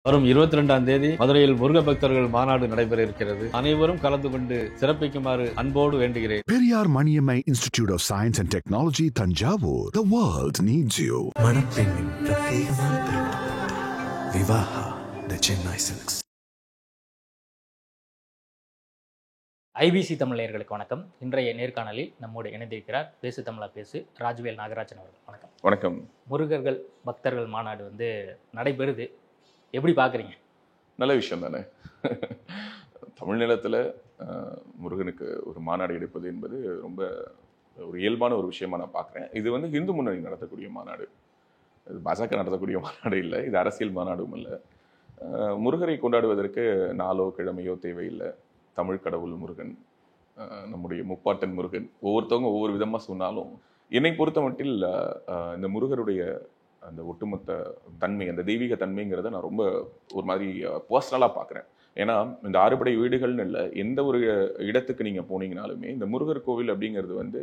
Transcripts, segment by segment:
வரும் 22ஆம் தேதி மதுரையில் முருக பக்தர்கள் மாநாடு நடைபெற இருக்கிறது. அனைவரும் கலந்து கொண்டு சிறப்பிக்குமாறு அன்போடு வேண்டுகிறேன். Periyar Maniammai Institute of Science and Technology, Tanjavur. The world needs you. மணப்பெண்ணின் பிரத்யேகமான திருமணம் விவாஹா தி சென்னை சில்க்ஸ். ஐபிசி தமிழர்களுக்கு வணக்கம். இன்றைய நேர்காணலில் நம்மோடு இணைந்திருக்கிறார் பேசு தமிழா பேசு ராஜ்வேல் நாகராஜன் அவர்கள். வணக்கம். வணக்கம். முருகர்கள் பக்தர்கள் மாநாடு நடைபெறுது, எப்படி பார்க்குறீங்க? நல்ல விஷயம் தானே. தமிழ் நிலத்தில் முருகனுக்கு ஒரு மாநாடு எடுப்பது என்பது ரொம்ப ஒரு இயல்பான ஒரு விஷயமா நான் பார்க்குறேன். இது இந்து முன்னணி நடத்தக்கூடிய மாநாடு, இது பாஜக நடத்தக்கூடிய மாநாடு இல்லை, இது அரசியல் மாநாடும் இல்லை. முருகரை கொண்டாடுவதற்கு நாளோ கிழமையோ தேவையில்லை. தமிழ் கடவுள் முருகன், நம்முடைய முப்பாட்டன் முருகன், ஒவ்வொருத்தவங்க ஒவ்வொரு விதமாக சொன்னாலும் என்னை பொறுத்த மட்டில் இந்த முருகருடைய அந்த ஒட்டுமொத்த தன்மை, அந்த தெய்வீக தன்மைங்கிறத நான் ரொம்ப ஒரு மாதிரி பர்சனலாக பார்க்குறேன். ஏன்னா இந்த அறுபடை வீடுகள்னு இல்லை, எந்த ஒரு இடத்துக்கு நீங்கள் போனீங்கனாலுமே இந்த முருகர் கோவில் அப்படிங்கிறது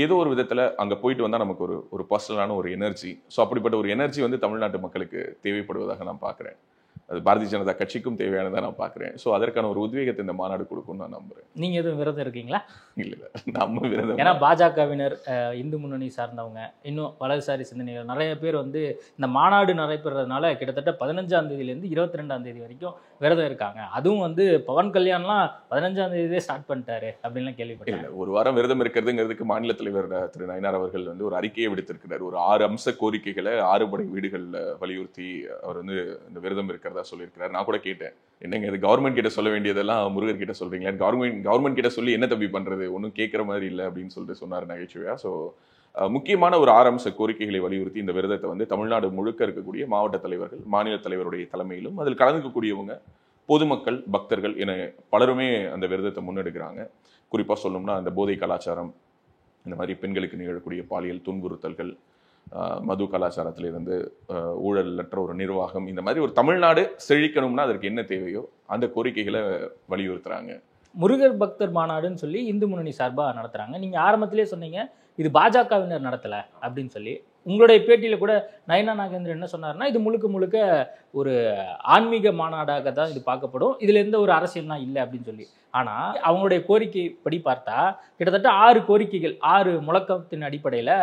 ஏதோ ஒரு விதத்தில் அங்கே போயிட்டு வந்தால் நமக்கு ஒரு பர்சனலான ஒரு எனர்ஜி. ஸோ அப்படிப்பட்ட ஒரு எனர்ஜி தமிழ்நாட்டு மக்களுக்கு தேவைப்படுவதாக நான் பார்க்குறேன். அது பாரதிய ஜனதா கட்சிக்கும் தேவையானதாக நான் பார்க்குறேன். ஸோ அதற்கான ஒரு உத்வேகத்தை இந்த மாநாடு கொடுக்கும்னு நான் நம்புகிறேன். நீங்கள் எதுவும் விரதம் இருக்கீங்களா? இல்லை, நம்ம விரதம். ஏன்னா பாஜகவினர், இந்து முன்னணி சார்ந்தவங்க, இன்னும் வலதுசாரி சிந்தனைகள் நிறைய பேர் இந்த மாநாடு நடைபெறதுனால கிட்டத்தட்ட 15ஆம் தேதியிலேருந்து 22ஆம் தேதி வரைக்கும் விரதம் இருக்காங்க. அதுவும் பவன் கல்யாண்லாம் 15ஆம் தேதியே ஸ்டார்ட் பண்ணிட்டாரு அப்படின்லாம் கேள்விப்பட்டேன். இல்லை, ஒரு வாரம் விரதம் இருக்கிறதுங்கிறதுக்கு மாநில தலைவர் திரு நயினார் அவர்கள் ஒரு அறிக்கையை விடுத்திருக்கிறார். ஒரு 6 அம்ச கோரிக்கைகளை 6 படை வீடுகளில் வலியுறுத்தி அவர் இந்த விரதம் இருக்கிறதா சொல்லியிருக்கிறார். நான் கூட கேட்டேன், என்னங்க இது கவர்மெண்ட் கிட்ட சொல்ல வேண்டியதெல்லாம் முருகர் கிட்ட சொல்றீங்களா? கவர்மெண்ட் கிட்ட சொல்லி என்ன தம்பி பண்றது, ஒன்றும் கேட்குற மாதிரி இல்லை அப்படின்னு சொல்லிட்டு சொன்னார் நகைச்சுவையா. ஸோ முக்கியமான ஒரு 6 அம்ச கோரிக்கைகளை வலியுறுத்தி இந்த விரதத்தை தமிழ்நாடு முழுக்க இருக்கக்கூடிய மாவட்ட தலைவர்கள், மாநில தலைவருடைய தலைமையிலும் அதில் கலந்துக்கக்கூடியவங்க, பொதுமக்கள், பக்தர்கள் என பலருமே அந்த விரதத்தை முன்னெடுக்கிறாங்க. குறிப்பாக சொல்லணும்னா அந்த போதை கலாச்சாரம், இந்த மாதிரி பெண்களுக்கு நிகழக்கூடிய பாலியல் துன்புறுத்தல்கள், மது கலாச்சாரத்திலிருந்து ஊழலற்ற ஒரு நிர்வாகம், இந்த மாதிரி ஒரு தமிழ்நாடு செழிக்கணும்னா அதற்கு என்ன தேவையோ அந்த கோரிக்கைகளை வலியுறுத்துறாங்க. முருகர் பக்தர் மாநாடுன்னு சொல்லி இந்து முன்னணி சார்பாக நடத்துகிறாங்க. நீங்கள் ஆரம்பத்திலே சொன்னீங்க இது பாஜகவினர் நடத்தலை அப்படின்னு சொல்லி. உங்களுடைய பேட்டியில் கூட நயனா நாகேந்திரன் என்ன சொன்னார்னா, இது முழுக்க முழுக்க ஒரு ஆன்மீக மாநாடாக தான் இது பார்க்கப்படும், இதில் எந்த ஒரு அரசியல்லாம் இல்லை அப்படின்னு சொல்லி. ஆனால் அவங்களுடைய கோரிக்கை படி பார்த்தா கிட்டத்தட்ட 6 கோரிக்கைகள், 6 முழக்கத்தின் அடிப்படையில்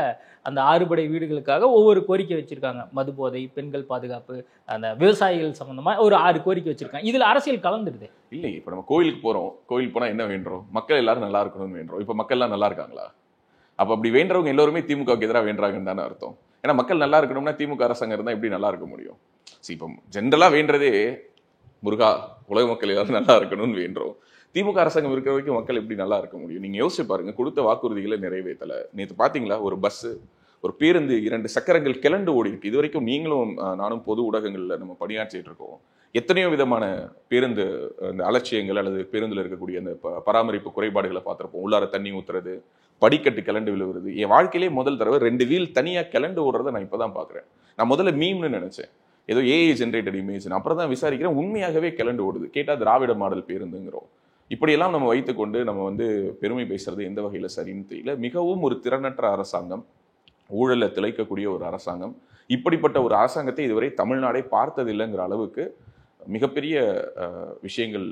அந்த 6 படை வீடுகளுக்காக ஒவ்வொரு கோரிக்கை வச்சுருக்காங்க. மது போதை, பெண்கள் பாதுகாப்பு, அந்த விவசாயிகள் சம்மந்தமாக ஒரு 6 கோரிக்கை வச்சுருக்காங்க. இதில் அரசியல் கலந்துடுது இல்லை. இப்போ நம்ம கோயிலுக்கு போகிறோம், கோயிலுக்கு போனால் என்ன வேண்டுறோம்? மக்கள் எல்லாரும் நல்லா இருக்கணும்னு வேண்டுறோம். இப்போ மக்கள் எல்லாம் நல்லா இருக்காங்களா? அப்போ அப்படி வேண்டவங்க எல்லோருமே திமுகவுக்கு எதிராக வேண்டாங்கன்னு தானே அர்த்தம். ஏன்னா மக்கள் நல்லா இருக்கணும்னா திமுக அரசாங்கம் இருந்தால் எப்படி நல்லா இருக்க முடியும்? இப்போ ஜென்ரலாக வேண்டதே முருகா உலக மக்கள் எல்லாரும் நல்லா இருக்கணும்னு வேண்டுறோம். திமுக அரசாங்கம் இருக்கிற வரைக்கும் மக்கள் எப்படி நல்லா இருக்க முடியும்? நீங்கள் யோசிச்சு பாருங்க, கொடுத்த வாக்குறுதிகளை நிறைவேற்றலை. நேற்று பார்த்தீங்களா, ஒரு பஸ்ஸு, ஒரு பேருந்து 2 சக்கரங்கள் கிளண்டு ஓடி இருக்கு. இது வரைக்கும் நீங்களும் நானும் பொது ஊடகங்களில் நம்ம பணியாற்றிட்டு இருக்கோம். எத்தனையோ விதமான பேருந்து அந்த அலட்சியங்கள் அல்லது பேருந்தில் இருக்கக்கூடிய அந்த பராமரிப்பு குறைபாடுகளை பார்த்துருப்போம். உள்ளார தண்ணி ஊத்துறது, படிக்கட்டு கிளண்டு விழுவுறது. என் வாழ்க்கையிலே முதல் தடவை 2 வீல் தனியாக கிளண்டு ஓடுறதை நான் இப்போ தான் பார்க்குறேன். நான் முதல்ல மீம்னு நினச்சேன், ஏதோ ஏஐ ஜென்ரேட்டட் இமேஜ். அப்புறம் தான் விசாரிக்கிறேன், உண்மையாகவே கிளண்டு ஓடுது. கேட்டால் திராவிட மாடல் பேருந்துங்கிறோம். இப்படியெல்லாம் நம்ம வைத்துக்கொண்டு நம்ம பெருமை பேசுறது எந்த வகையில் சரின்னு தெரியல. மிகவும் ஒரு திறனற்ற அரசாங்கம், ஊழலை திளைக்கக்கூடிய ஒரு அரசாங்கம். இப்படிப்பட்ட ஒரு அரசாங்கத்தை இதுவரை தமிழ்நாடே பார்த்ததில்லைங்கிற அளவுக்கு மிகப்பெரிய விஷயங்கள்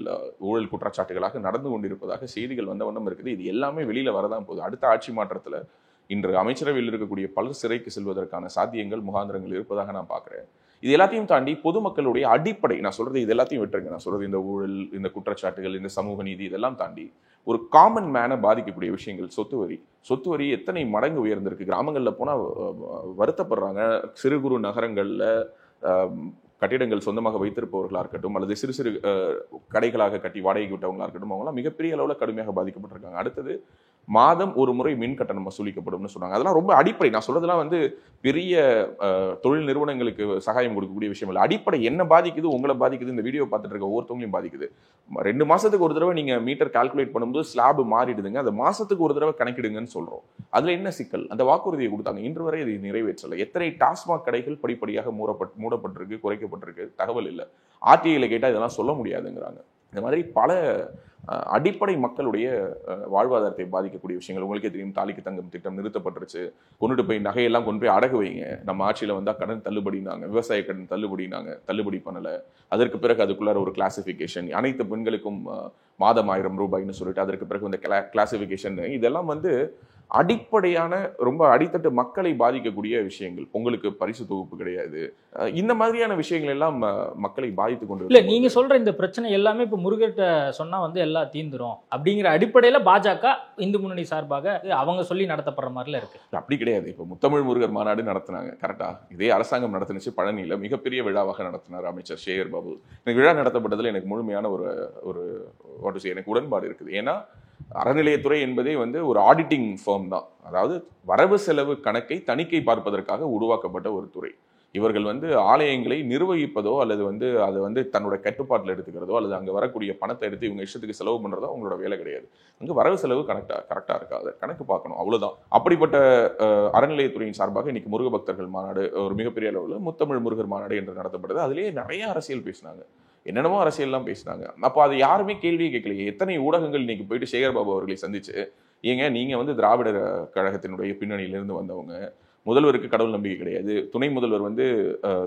ஊழல் குற்றச்சாட்டுகளாக நடந்து கொண்டிருப்பதாக செய்திகள் வந்த வண்ணம் இருக்குது. இது எல்லாமே வெளியில வரதான் போகுது. அடுத்த ஆட்சி மாற்றத்தில் இன்று அமைச்சரவையில் இருக்கக்கூடிய பலர் சிறைக்கு செல்வதற்கான சாத்தியங்கள், முகாந்திரங்கள் இருப்பதாக நான் பார்க்குறேன். இது எல்லாத்தையும் தாண்டி பொதுமக்களுடைய அடிப்படை, நான் சொல்றது இது எல்லாத்தையும் விட்டுருங்க, நான் சொல்றது இந்த ஊழல், இந்த குற்றச்சாட்டுகள், இந்த சமூக நீதி, இதெல்லாம் தாண்டி ஒரு காமன் மேனை பாதிக்கக்கூடிய விஷயங்கள், சொத்து வரி எத்தனை மடங்கு உயர்ந்திருக்கு. கிராமங்களில் போனால் வருத்தப்படுறாங்க. சிறு குறு நகரங்களில் கட்டிடங்கள் சொந்தமாக வைத்திருப்பவர்களாக இருக்கட்டும், அல்லது சிறு சிறு கடைகளாக கட்டி வாடகைக்கு விட்டவங்களா இருக்கட்டும், அவங்களாம் மிகப்பெரிய அளவில் கடுமையாக பாதிக்கப்பட்டிருக்காங்க. அடுத்தது மாதம் ஒரு முறை மின் கட்டணம் வசூலிக்கப்படும்னு சொன்னாங்க. அதெல்லாம் ரொம்ப அடிப்படை. நான் சொல்றதெல்லாம் பெரிய தொழில் நிறுவனங்களுக்கு சகாயம் கொடுக்கக்கூடிய விஷயம் இல்லை. அடிப்படை என்ன பாதிக்குது, உங்களை பாதிக்குது, இந்த வீடியோ பார்த்துட்டு இருக்க ஒவ்வொருத்தவங்களையும் பாதிக்குது. 2 மாசத்துக்கு ஒரு தடவை நீங்க மீட்டர் கால்குலேட் பண்ணும்போது ஸ்லாப் மாறிடுதுங்க, அந்த மாசத்துக்கு ஒரு தடவை கணக்கிடுங்கன்னு சொல்றோம். அதுல என்ன சிக்கல்? அந்த வாக்குறுதியை கொடுத்தாங்க, இன்று வரை இது நிறைவேற்றலை. எத்தனை டாஸ்மாக் கடைகள் படிப்படியாக மூடப்பட்டிருக்கு, குறைக்கப்பட்டிருக்கு, தகவல் இல்லை. ஆர்டிஐல கேட்டால் இதெல்லாம் சொல்ல முடியாதுங்கிறாங்க. இந்த மாதிரி பல அடிப்படை மக்களுடைய வாழ்வாதாரத்தை பாதிக்கக்கூடிய விஷயங்கள். உங்களுக்கே தெரியும், தாலிக்கு தங்கம் திட்டம் நிறுத்தப்பட்டுருச்சு. கொண்டுட்டு போய் நகையெல்லாம் கொண்டு போய் அடகு வைங்க, நம்ம ஆட்சியில் வந்தால் கடன் தள்ளுபடினாங்க, விவசாய கடன் தள்ளுபடி பண்ணலை. அதற்கு பிறகு அதுக்குள்ளார ஒரு கிளாசிஃபிகேஷன், அனைத்து பெண்களுக்கும் மாதம் 1000 ரூபாய்னு சொல்லிட்டு அதற்கு பிறகு இந்த கிளாசிஃபிகேஷன், இதெல்லாம் வந்து அடிப்படையான ரொம்ப அடித்தட்டு மக்களை பாதிக்கக்கூடிய விஷயங்கள். பொங்கலுக்கு பரிசு தொகுப்பு கிடையாது, இந்த மாதிரியான விஷயங்கள் எல்லாம் மக்களை பாதித்து கொண்டு. இல்ல, நீங்க சொல்ற இந்த பிரச்சனை எல்லாமே இப்ப முருகர்கிட்ட சொன்னா வந்து எல்லாம் தீந்துரும் அப்படிங்கிற அடிப்படையில பாஜக இந்து முன்னணி சார்பாக அவங்க சொல்லி நடத்தப்படுற மாதிரில இருக்கு. அப்படி கிடையாது. இப்ப முத்தமிழ் முருகர் மாநாடு நடத்தினாங்க, கரெக்டா? இதே அரசாங்கம் நடத்தினுச்சு. பழனியில மிகப்பெரிய விழாவாக நடத்தினார் அமைச்சர் சேகர் பாபு. எனக்கு விழா நடத்தப்பட்டதுல எனக்கு முழுமையான ஒரு எனக்கு உடன்பாடு இருக்குது. ஏன்னா அறநிலையத்துறை என்பதே வந்து ஒரு ஆடிட்டிங் ஃபார்ம் தான். அதாவது வரவு செலவு கணக்கை தணிக்கை பார்ப்பதற்காக உருவாக்கப்பட்ட ஒரு துறை. இவர்கள் வந்து ஆலயங்களை நிர்வகிப்பதோ அல்லது வந்து அதை வந்து தன்னோட கட்டுப்பாட்டில் எடுத்துக்கிறதோ அல்லது அங்கே வரக்கூடிய பணத்தை எடுத்து இவங்க இஷ்டத்துக்கு செலவு பண்ணுறதோ அவங்களோட வேலை கிடையாது. அங்கே வரவு செலவு கரெக்டாக இருக்கா, அதை கணக்கு பார்க்கணும், அவ்வளோதான். அப்படிப்பட்ட அறநிலையத்துறையின் சார்பாக இன்னைக்கு முருக பக்தர்கள் மாநாடு ஒரு மிகப்பெரிய அளவில் முத்தமிழ் முருகர் மாநாடு என்று நடத்தப்படுது. அதிலேயே நிறைய அரசியல் பேசினாங்க, என்னென்னமோ அரசியல்லாம் பேசினாங்க. அப்போ அது யாருமே கேள்வியே கேட்கலையே. எத்தனை ஊடகங்கள் இன்னைக்கு போயிட்டு சேகர் பாபு அவர்களை சந்திச்சு, ஏங்க நீங்க வந்து திராவிட கழகத்தினுடைய பின்னணியிலிருந்து வந்தவங்க, முதல்வருக்கு கடவுள் நம்பிக்கை கிடையாது, துணை முதல்வர் வந்து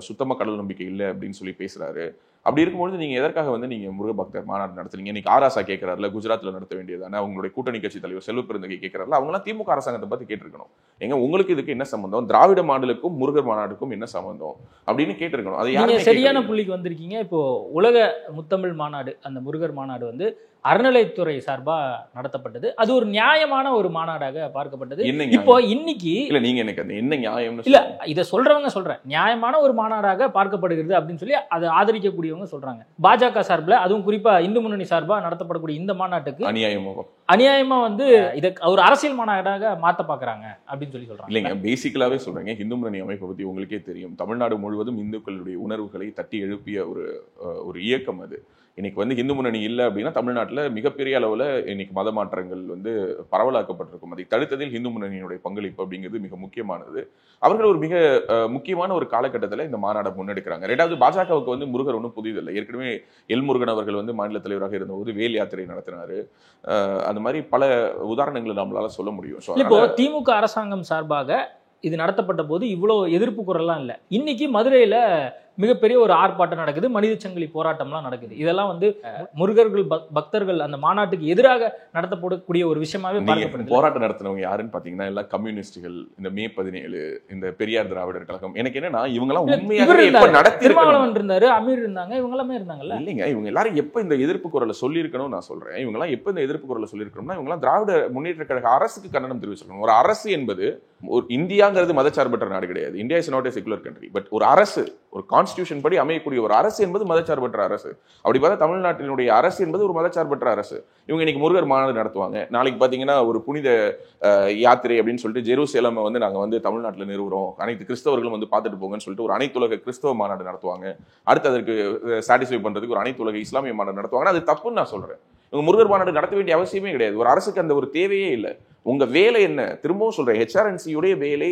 சுத்தமா கடவுள் நம்பிக்கை இல்லை அப்படின்னு சொல்லி பேசுறாரு. அப்படி இருக்கும்பொழுது நீங்க எதற்காக வந்து நீங்க முருக பக்தர் மாநாடு நடத்துறீங்க? இன்னைக்கு ஆராசா கேட்கிறாருல, குஜராத்ல நடத்த வேண்டியதானே? அவங்களுடைய கூட்டணி கட்சி தலைவர் செல்வ பெருந்தகை கேட்கிறாருல, அவங்களாம் திமுக அரசாங்கத்தை பத்தி கேட்டிருக்கணும். எங்க உங்களுக்கு இதுக்கு என்ன சம்பந்தம்? திராவிட மாடலுக்கும் முருகர் மாநாடுக்கும் என்ன சம்பந்தம் அப்படின்னு கேட்டிருக்கணும். அது யாருமே சரியான புள்ளிக்கு வந்திருக்கீங்க. இப்போ உலக முத்தமிழ் மாநாடு, அந்த முருகர் மாநாடு வந்து அறநிலைத்துறை சார்பா நடத்தப்பட்டது. அது ஒரு நியாயமான ஒரு மாநாடாக பார்க்கப்பட்டது. இப்போ இன்னைக்கு இல்ல, நீங்க எனக்கு அது என்ன நியாயம் இல்ல, இதை சொல்றவங்க சொல்றேன், நியாயமான ஒரு மாநாடாக பார்க்கப்படுகிறது அப்படின்னு சொல்லி அதை ஆதரிக்கக்கூடியவங்க சொல்றாங்க. பாஜக சார்பில், அதுவும் குறிப்பா இந்து முன்னணி சார்பா நடத்தப்படக்கூடிய இந்த மாநாட்டுக்கு அநியாயமா வந்து இதை ஒரு அரசியல் மாநாடாக மாத்த பாக்குறாங்க அப்படின்னு சொல்லி சொல்றாங்க. இல்லைங்க, பேசிக்கலாவே சொல்றேங்க. இந்து முன்னணி அமைப்பை பத்தி உங்களுக்கே தெரியும். தமிழ்நாடு முழுவதும் இந்துக்களுடைய உணர்வுகளை தட்டி எழுப்பிய ஒரு இயக்கம் அது. இன்னைக்கு வந்து இந்து முன்னணி இல்லை அப்படின்னா தமிழ்நாட்டில் மிகப்பெரிய அளவில் இன்னைக்கு மத மாற்றங்கள் வந்து பரவலாக்கப்பட்டிருக்கும். அதை தடுத்ததில் இந்து முன்னணியினுடைய பங்களிப்பு அப்படிங்கிறது மிக முக்கியமானது. அவர்கள் ஒரு மிக முக்கியமான ஒரு காலகட்டத்தில் இந்த மாநாட்டை முன்னெடுக்கிறாங்க. ரெண்டாவது, பாஜகவுக்கு வந்து முருகர் ஒன்றும் புதிதில்லை. ஏற்கனவே எல் முருகன் அவர்கள் வந்து மாநில தலைவராக இருந்தபோது வேல் யாத்திரை நடத்தினாரு. அந்த மாதிரி பல உதாரணங்களை நம்மளால சொல்ல முடியும். இப்போ திமுக அரசாங்கம் சார்பாக இது நடத்தப்பட்ட போது இவ்வளவு எதிர்ப்பு குரல்லாம் இல்லை. இன்னைக்கு மதுரையில மிகப்பெரிய ஒரு ஆர்ப்பாட்டம் நடக்குது, மனித சங்கிலி போராட்டம்லாம் நடக்குது. இதெல்லாம் வந்து முருகர்கள் பக்தர்கள் அந்த மாநாட்டுக்கு எதிராக நடத்தப்படக்கூடிய ஒரு விஷயமாவே பார்க்கப்படுது. போராட்டம் நடத்தினவங்க யாருன்னு பாத்தீங்கன்னா எல்லாம் கம்யூனிஸ்டுகள், இந்த மே 17, இந்த பெரியார் திராவிடர் கழகம். எனக்கு என்னன்னா இவங்கெல்லாம் உண்மையாகவே திருமாவளவன் இருந்தாரு, அமீர் இருந்தாங்க, இவங்க எல்லாமே இருந்தாங்கல்ல. இல்லைங்க, இவங்க எல்லாரும் எப்ப இந்த எதிர்ப்பு குரலை சொல்லியிருக்கணும் நான் சொல்றேன். இவங்க எல்லாம் எப்ப இந்த எதிர்ப்பு குரலை சொல்லியிருக்கணும்னா இவங்க எல்லாம் திராவிட முன்னேற்ற கழக அரசுக்கு கண்டனம் தெரிவிச்சிருக்கணும். ஒரு அரசு என்பது ஒரு இந்தியாங்கிறது மதச்சார்பற்ற நாடு கிடையாது. India is not a secular country. But ஒரு அரசு, ஒரு கான்ஸ்டிடியூஷன் படி அமையக்கூடிய ஒரு அரசு என்பது மதச்சார்பற்ற அரசு. அப்படி பார்த்தா தமிழ்நாட்டினுடைய அரசு என்பது ஒரு மதச்சார்பற்ற அரசு. இவங்க இன்னைக்கு முருகர் மாநாடு நடத்துவாங்க. நாளைக்கு பாத்தீங்கன்னா ஒரு புனித யாத்திரை அப்படின்னு சொல்லிட்டு ஜெருசலேம் வந்து நாங்க வந்து தமிழ்நாட்டில் நிறுவுறோம், அனைத்து கிறிஸ்தவர்களும் வந்து பார்த்துட்டு போங்கன்னு சொல்லிட்டு ஒரு அனைத்துலக கிறிஸ்தவ மாநாடு நடத்துவாங்க. அடுத்து அதற்கு சாட்டிஸ்ஃபை பண்றதுக்கு ஒரு அனைத்துலக இஸ்லாமிய மாநாடு நடத்துவாங்க. அது தப்புன்னு நான் சொல்றேன். இவங்க முருகர் மாநாடு நடத்த வேண்டிய அவசியமே கிடையாது. ஒரு அரசுக்கு அந்த ஒரு தேவையே இல்லை. உங்க வேலை என்ன? திரும்பவும் சொல்றேன், HRNC-யுடைய வேலை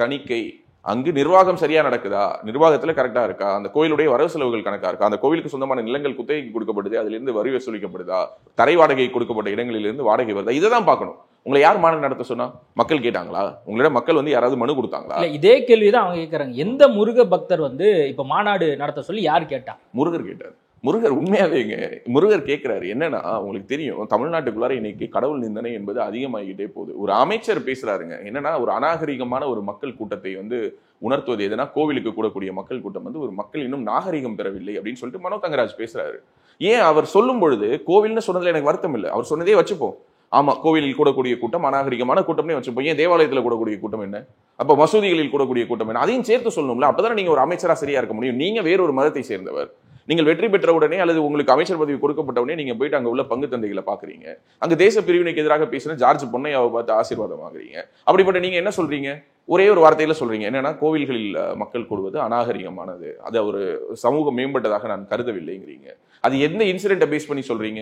தணிக்கை. அங்கு நிர்வாகம் சரியா நடக்குதா, நிர்வாகத்துல கரெக்டா இருக்கா, அந்த கோயிலுடைய வரவு செலவுகள் கணக்கா இருக்கா, அந்த கோவிலுக்கு சொந்தமான நிலங்கள் குத்தகைக்கு கொடுக்கப்படுது, அதுல இருந்து வரி வசூலிக்கப்படுதா, தரை வாடகை கொடுக்கப்பட்ட இடங்களிலிருந்து வாடகை வருதா, இதை தான் பார்க்கணும். உங்களை யார் மாநாடு நடத்த சொன்னா? மக்கள் கேட்டாங்களா? உங்களிடம் மக்கள் வந்து யாராவது மனு கொடுத்தாங்களா? இதே கேள்விதான் அவங்க கேட்கறாங்க. எந்த முருக பக்தர் வந்து இப்ப மாநாடு நடத்த சொல்லி யார் கேட்டா? முருகர் கேட்டார். முருகர் உண்மையாவேங்க முருகர் கேட்கிறாரு. என்னன்னா, உங்களுக்கு தெரியும் தமிழ்நாட்டுக்குள்ளார இன்னைக்கு கடவுள் நிந்தனை என்பது அதிகமாகிட்டே போகுது. ஒரு அமைச்சர் பேசுறாருங்க, என்னன்னா ஒரு அநாகரிகமான ஒரு மக்கள் கூட்டத்தை வந்து உணர்த்துவது எதுனா, கோவிலுக்கு கூடக்கூடிய மக்கள் கூட்டம் வந்து ஒரு மக்கள் இன்னும் நாகரிகம் பெறவில்லை அப்படின்னு சொல்லிட்டு மனோ தங்கராஜ் பேசுறாரு. ஏன் அவர் சொல்லும் பொழுது கோவில்னு சொன்னதுல எனக்கு வருத்தம் இல்லை, அவர் சொன்னதே வச்சுப்போம். ஆமா, கோவிலில் கூடக்கூடிய கூட்டம் அநாகரிகமான கூட்டம்னே வச்சுப்போம். ஏன் தேவாலயத்தில் கூடக்கூடிய கூட்டம் என்ன? அப்ப மசூதிகளில் கூடக்கூடிய கூட்டம் என்ன? அதையும் சேர்த்து சொல்லணும்ல. அப்பதான் நீங்க ஒரு அமைச்சரா சரியா இருக்க முடியும். நீங்க வேறொரு மதத்தை சேர்ந்தவர், நீங்கள் வெற்றி பெற்ற உடனே அல்லது உங்களுக்கு அமைச்சர் பதவி கொடுக்கப்பட்ட உடனே நீங்க போயிட்டு அங்க உள்ள பங்கு தந்தைகளை பாக்குறீங்க, அங்க தேச பிரிவினைக்கு எதிராக பேசின ஜார்ஜ் பொன்னையாவை பார்த்து ஆசீர்வாதம் ஆகுறீங்க. அப்படிப்பட்ட நீங்க என்ன சொல்றீங்க? ஒரே ஒரு வார்த்தையில சொல்றீங்க, என்னன்னா கோவில்களில் மக்கள் கூடுவது அநாகரிகமானது, அதை ஒரு சமூகம் மேம்பட்டதாக நான் கருதவில்லைங்கிறீங்க. அது எந்த இன்சிடென்ட்டை பேஸ் பண்ணி சொல்றீங்க?